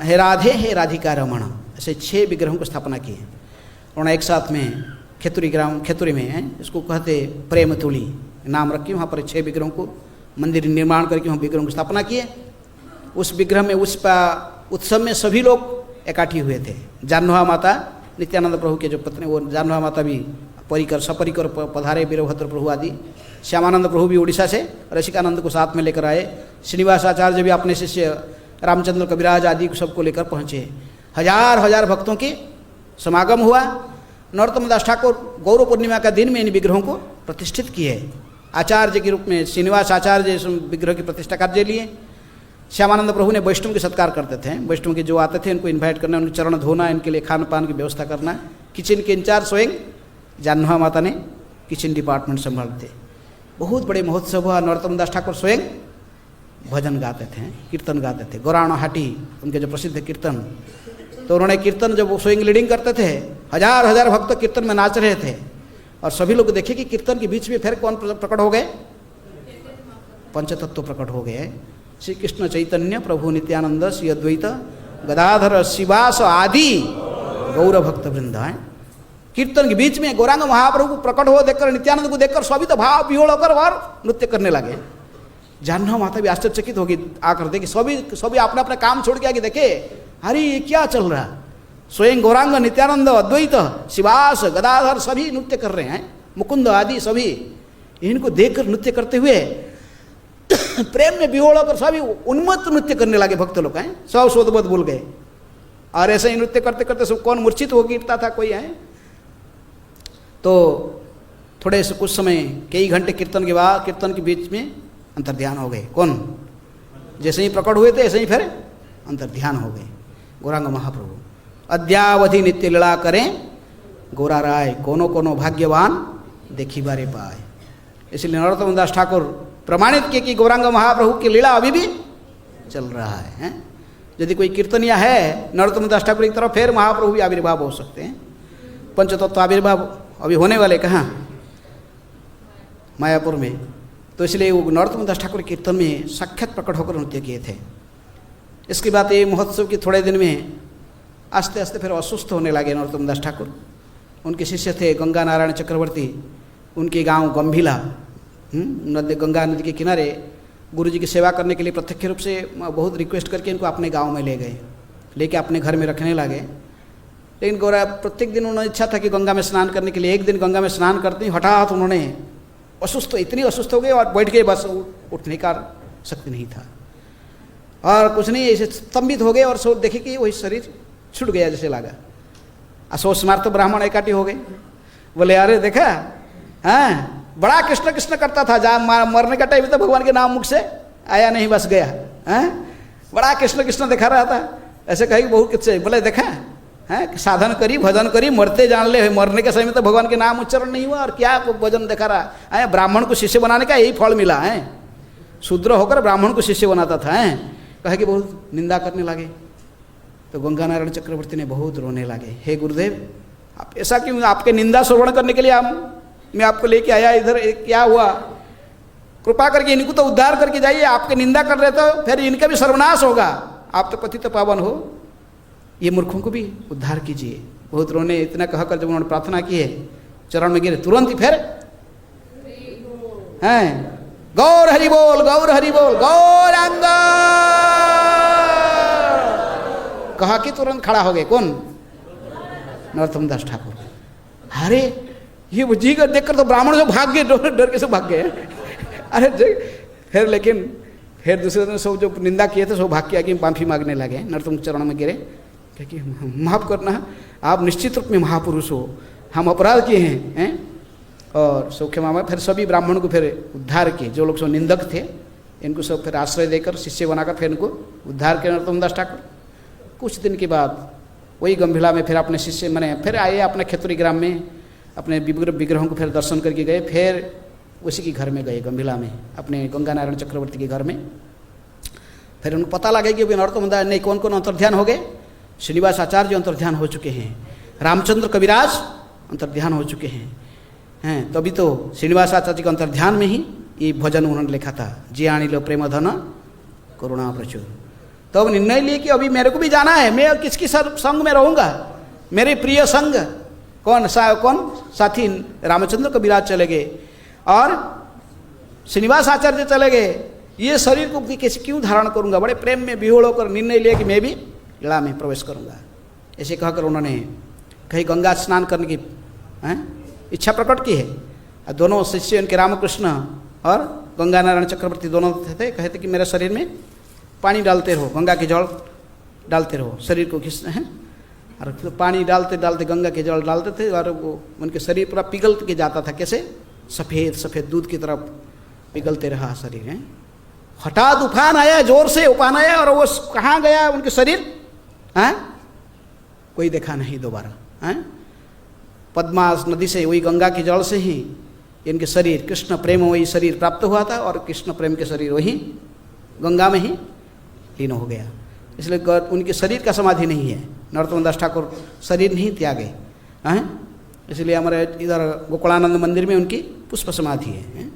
Speaker 1: हे राधे हे राधिका रमण, ऐसे 6 विग्रहों को स्थापना की है उन्होंने एक साथ में। खेतुरी में है, इसको कहते प्रेम तुली नाम रखी। वहाँ पर 6 विग्रहों को मंदिर निर्माण करके वहाँ विग्रहों की स्थापना किए। उस विग्रह में, उस उत्सव में सभी लोग इकट्ठी हुए थे। जानवा माता, नित्यानंद प्रभु के जो पत्नी, वो जानवा माता भी सपरिकर पधारे, वीरभद्र प्रभु आदि, श्यामानंद प्रभु भी उड़ीसा से, रसिकानंद को साथ में लेकर आए। श्रीनिवास आचार्य भी अपने शिष्य रामचंद्र कविराज आदि सबको लेकर पहुँचे। हजार भक्तों के समागम हुआ। नरोत्तम दास ठाकुर गौरव पूर्णिमा का दिन में इन विग्रहों को प्रतिष्ठित किए। आचार्य के रूप में श्रीनिवास आचार्य इस विग्रह की प्रतिष्ठा कार्य लिए। श्यामानंद प्रभु ने वैष्णव की सत्कार करते थे। वैष्णव के जो आते थे उनको इन्वाइट करना, उनके चरण धोना, इनके लिए खान पान की व्यवस्था करना। किचन के इंचार्ज स्वयं जानवा माता ने किचन डिपार्टमेंट संभालते। बहुत बड़े महोत्सव हुआ। नरोत्तम दास ठाकुर स्वयं भजन गाते थे, कीर्तन गाते थे। गौराण हाटी उनके जो प्रसिद्ध कीर्तन, तो उन्होंने कीर्तन जब वो स्वयं लीडिंग करते थे, हजार भक्त कीर्तन में नाच रहे थे। और सभी लोग देखे कि कीर्तन के बीच में फिर कौन प्रकट हो गए? पंचतत्व प्रकट हो गए। श्री कृष्ण चैतन्य प्रभु नित्यानंद श्री अद्वैत गदाधर शिवास आदि गौर भक्त वृंद है। कीर्तन के बीच में गौरांग महाप्रभु को प्रकट हो देखकर, नित्यानंद को देखकर सभी तो भाव विहोड़ होकर और नृत्य करने लगे। जानना माता भी आश्चर्यचकित होगी आकर देखी, सभी अपना अपना काम छोड़ के आगे देखे, अरे ये क्या चल रहा। स्वयं गौरांग, नित्यानंद, अद्वैत, शिवास, गदाधर सभी नृत्य कर रहे हैं, मुकुंद आदि सभी इनको देखकर नृत्य करते हुए प्रेम में विहोड़ होकर सभी उन्मत्त नृत्य करने लगे। भक्त लोग हैं सब शोधबोध भूल गए, और ऐसे ही नृत्य करते करते सब कौन मूर्छित हो गिरता था कोई है। तो थोड़े से कुछ समय कई घंटे कीर्तन के बाद, कीर्तन के बीच में अंतर्ध्यान हो गए। कौन? जैसे ही प्रकट हुए थे ऐसे ही फिर अंतर्ध्यान हो गए गौरांग महाप्रभु। अद्यावधि नित्य लीला करें गोरा राय, कोनो कोनो भाग्यवान देखी बारे पाए। इसलिए नरोत्तम दास ठाकुर प्रमाणित किए कि गौरांग महाप्रभु की लीला अभी भी चल रहा है। यदि कोई कीर्तनिया है नरोत्तम दास ठाकुर की तरफ, फिर महाप्रभु भी आविर्भाव हो सकते हैं। पंचतत्व आविर्भाव अभी होने वाले कहाँ? मायापुर में। तो इसलिए वो नरोत्तम दास ठाकुर कीर्तन में साक्षात प्रकट होकर नृत्य किए थे। इसके बाद ये महोत्सव के थोड़े दिन में आस्ते आस्ते फिर अस्वस्थ होने लगे नरोत्तम दास ठाकुर। उनके शिष्य थे गंगा नारायण चक्रवर्ती, उनके गांव गंभीला नदी, गंगा नदी के किनारे गुरुजी की सेवा करने के लिए प्रत्यक्ष रूप से बहुत रिक्वेस्ट करके इनको अपने गांव में ले गए, लेके अपने घर में रखने लगे। लेकिन गौरा प्रत्येक दिन उन्होंने इच्छा था कि गंगा में स्नान करने के लिए। एक दिन गंगा में स्नान करते ही हठात उन्होंने असुस्थ, इतनी असुस्थ हो गए और बैठ गए, बस उठने का शक्ति नहीं था और कुछ नहीं, ऐसे स्तंभित हो गए और सो देखे कि वही शरीर छूट गया जैसे लगा। असो स्मार्त ब्राह्मण इकट्ठे हो गए, बोले अरे देखा, हाँ बड़ा कृष्ण कृष्ण करता था, जहाँ मरने का टाइम तो भगवान के नाम मुख से आया नहीं, बस गया। बड़ा कृष्ण कृष्ण दिखा रहा था। ऐसे कही बहुत किससे, बोले देखा है साधन करी भजन करी मरते जान ले, मरने के समय में तो भगवान के नाम उच्चारण नहीं हुआ और क्या भजन दिखा रहा है। ब्राह्मण को शिष्य बनाने का यही फल मिला है, शूद्र होकर ब्राह्मण को शिष्य बनाता था। कहे कि बहुत निंदा करने लगे। तो गंगा नारायण चक्रवर्ती ने बहुत रोने लगे, हे गुरुदेव आप ऐसा क्यों, आपके निंदा श्रवण करने के लिए मैं आपको लेके आया इधर, क्या हुआ, कृपा करके इनको तो उद्धार करके जाइए, आपके निंदा कर रहे तो फिर इनका भी सर्वनाश होगा, आप तो पतित पावन हो, ये मूर्खों को भी उद्धार कीजिए। बहुत रोने, इतना कहकर जब उन्होंने प्रार्थना की है चरण में गिरे, तुरंत ही फिर हैं गौर हरि बोल, गौर हरि बोल, गौरांग कहा कि तुरंत खड़ा हो गए। कौन? नरोत्तम दास ठाकुर। अरे ये जी कर देखकर तो ब्राह्मण जो भाग गए, डर के सब भाग गए। अरे फिर लेकिन फिर दूसरे दिन सब जो निंदा किए थे सब भाग के आगे माफी मांगने लगे। नरोत्तम चरण में गिरे, क्योंकि माफ करना, आप निश्चित रूप में महापुरुष हो, हम अपराध किए हैं और सौख्य मामा। फिर सभी ब्राह्मण को फिर उद्धार किए, जो लोग सब निंदक थे इनको सब फिर आश्रय देकर शिष्य बनाकर फिर इनको उद्धार किया नरोत्तम दास ठाकुर। कुछ दिन के बाद वही गंभीला में फिर अपने शिष्य मैंने फिर आए अपने खेतुरी ग्राम में, अपने विग्रहों को फिर दर्शन करके गए। फिर उसी के घर में गए गंभीला में, अपने गंगा नारायण चक्रवर्ती के घर में। फिर उनको पता लगा कि नरोत्तम दास ने कौन कौन अंतर्ध्यान हो गए। श्रीनिवास आचार्य अंतर्ध्यान हो चुके हैं, रामचंद्र कविराज अंतर्ध्यान हो चुके हैं। तभी तो श्रीनिवास आचार्य के अंतर्ध्यान में ही ये भजन उन्होंने लिखा था, जी आनी लो प्रेम धन करुणा प्रचुर। तो अब निर्णय लिए कि अभी मेरे को भी जाना है, मैं किसकी संग में रहूँगा, मेरे प्रिय संग कौन साथी रामचंद्र कविराज चले गए और श्रीनिवास आचार्य चले गए। ये शरीर को कैसे क्यों धारण करूँगा, बड़े प्रेम में विहोड़ होकर निर्णय लिया कि मैं भी लीला में प्रवेश करूँगा। ऐसे कहकर उन्होंने कहीं गंगा स्नान करने की इच्छा प्रकट की है। दोनों शिष्य उनके रामकृष्ण और गंगा नारायण चक्रवर्ती दोनों थे, कहते कि मेरे शरीर में पानी डालते रहो, गंगा के जल डालते रहो, शरीर को खींचते हैं। और तो पानी डालते डालते गंगा के जल डालते थे और वो उनके शरीर पूरा पिघल के जाता था, कैसे सफ़ेद सफ़ेद दूध की तरफ पिघलते रहा शरीर। हठात उफान आया, जोर से उफान आया और वो कहाँ गया उनके शरीर, कोई देखा नहीं दोबारा। पद्मा नदी से, वही गंगा के जल से ही इनके शरीर, कृष्ण प्रेम वही शरीर प्राप्त हुआ था और कृष्ण प्रेम के शरीर वही गंगा में ही लीन हो गया। इसलिए उनके शरीर का समाधि नहीं है, नरोत्तम दास ठाकुर शरीर नहीं त्यागे हैं। इसलिए हमारे इधर गोकुलानंद मंदिर में उनकी पुष्प समाधि है।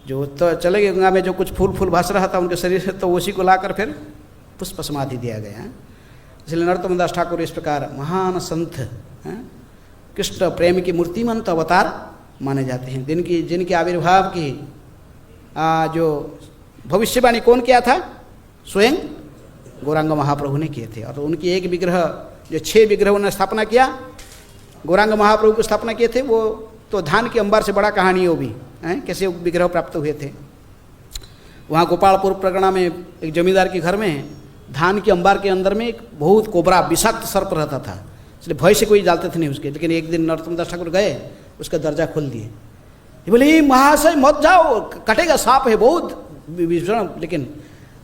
Speaker 1: जो तो चले गए गंगा में, जो कुछ फूल भास रहा था उनके शरीर से, तो उसी को लाकर फिर पुष्प समाधि दिया गया। इसलिए नरोत्तम दास ठाकुर इस प्रकार महान संत कृष्ण प्रेम की मूर्तिमंत अवतार माने जाते हैं, जिनके आविर्भाव की जो भविष्यवाणी कौन किया था? स्वयं गौरांग महाप्रभु ने किए थे। और उनकी एक विग्रह, जो 6 विग्रह उन्होंने स्थापना किया, गौरांग महाप्रभु को स्थापना किए थे, वो तो धान के अंबार से बड़ा कहानी है वो भी, कैसे विग्रह प्राप्त हुए थे। वहाँ गोपालपुर परगना में एक जमींदार के घर में धान के अंबार के अंदर में एक बहुत कोबरा विषाक्त सर्प रहता था, इसलिए भय से कोई डालते थे नहीं उसके। लेकिन एक दिन नरोत्तम दास ठाकुर गए, उसका दरजा खोल दिए। ये बोले महाशय मत जाओ, कटेगा, सांप है बहुत विषण। लेकिन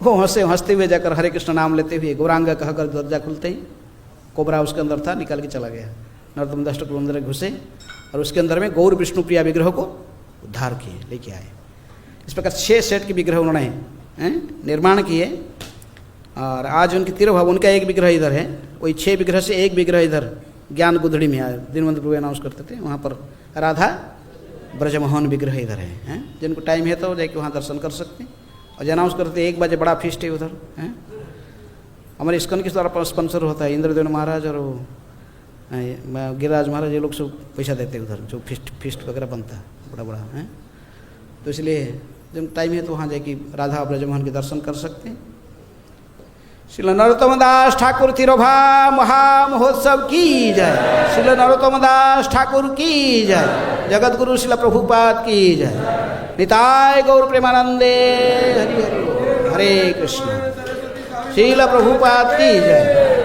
Speaker 1: वो हंसते हुए जाकर हरे कृष्ण नाम लेते हुए गौरांग कहकर दरजा खुलते ही कोबरा उसके अंदर था, निकल के चला गया। नरोत्तम दास ठाकुर अंदर घुसे और उसके अंदर में गौर विष्णु प्रिया विग्रह को उद्धार किए, लेके आए। इस प्रकार 6 सेट के विग्रह उन्होंने निर्माण किए। और आज उनके तिरुभाव, उनका एक विग्रह इधर है, वही 6 विग्रह से एक विग्रह इधर ज्ञान गुदड़ी में आया। दीनबंधु प्रभु अनाउंस करते थे, वहाँ पर राधा ब्रजमोहन विग्रह इधर है। जिनको टाइम है तो जाके वहाँ दर्शन कर सकते हैं। और जो अनाउंस करते 1 बजे बड़ा फीस्ट है उधर, हमारे इस्कॉन के द्वारा स्पॉन्सर होता है। इंद्रदेव महाराज और गिरिराज महाराज, ये लोग सब पैसा देते हैं उधर, जो फीस्ट वगैरह बनता है बड़ा बड़ा है। तो इसलिए जब टाइम है तो वहाँ जाके राधा ब्रजमोहन के दर्शन कर सकते हैं। श्रील नरोत्तम दास ठाकुर तिरुभाव महामहोत्सव की जय। श्रील नरोत्तम दास ठाकुर की जय। जगत गुरु श्रील प्रभुपाद की जय। निताय गौर प्रेमानंदे हरि हरि। हरे कृष्ण। श्रील प्रभुपाद की जय।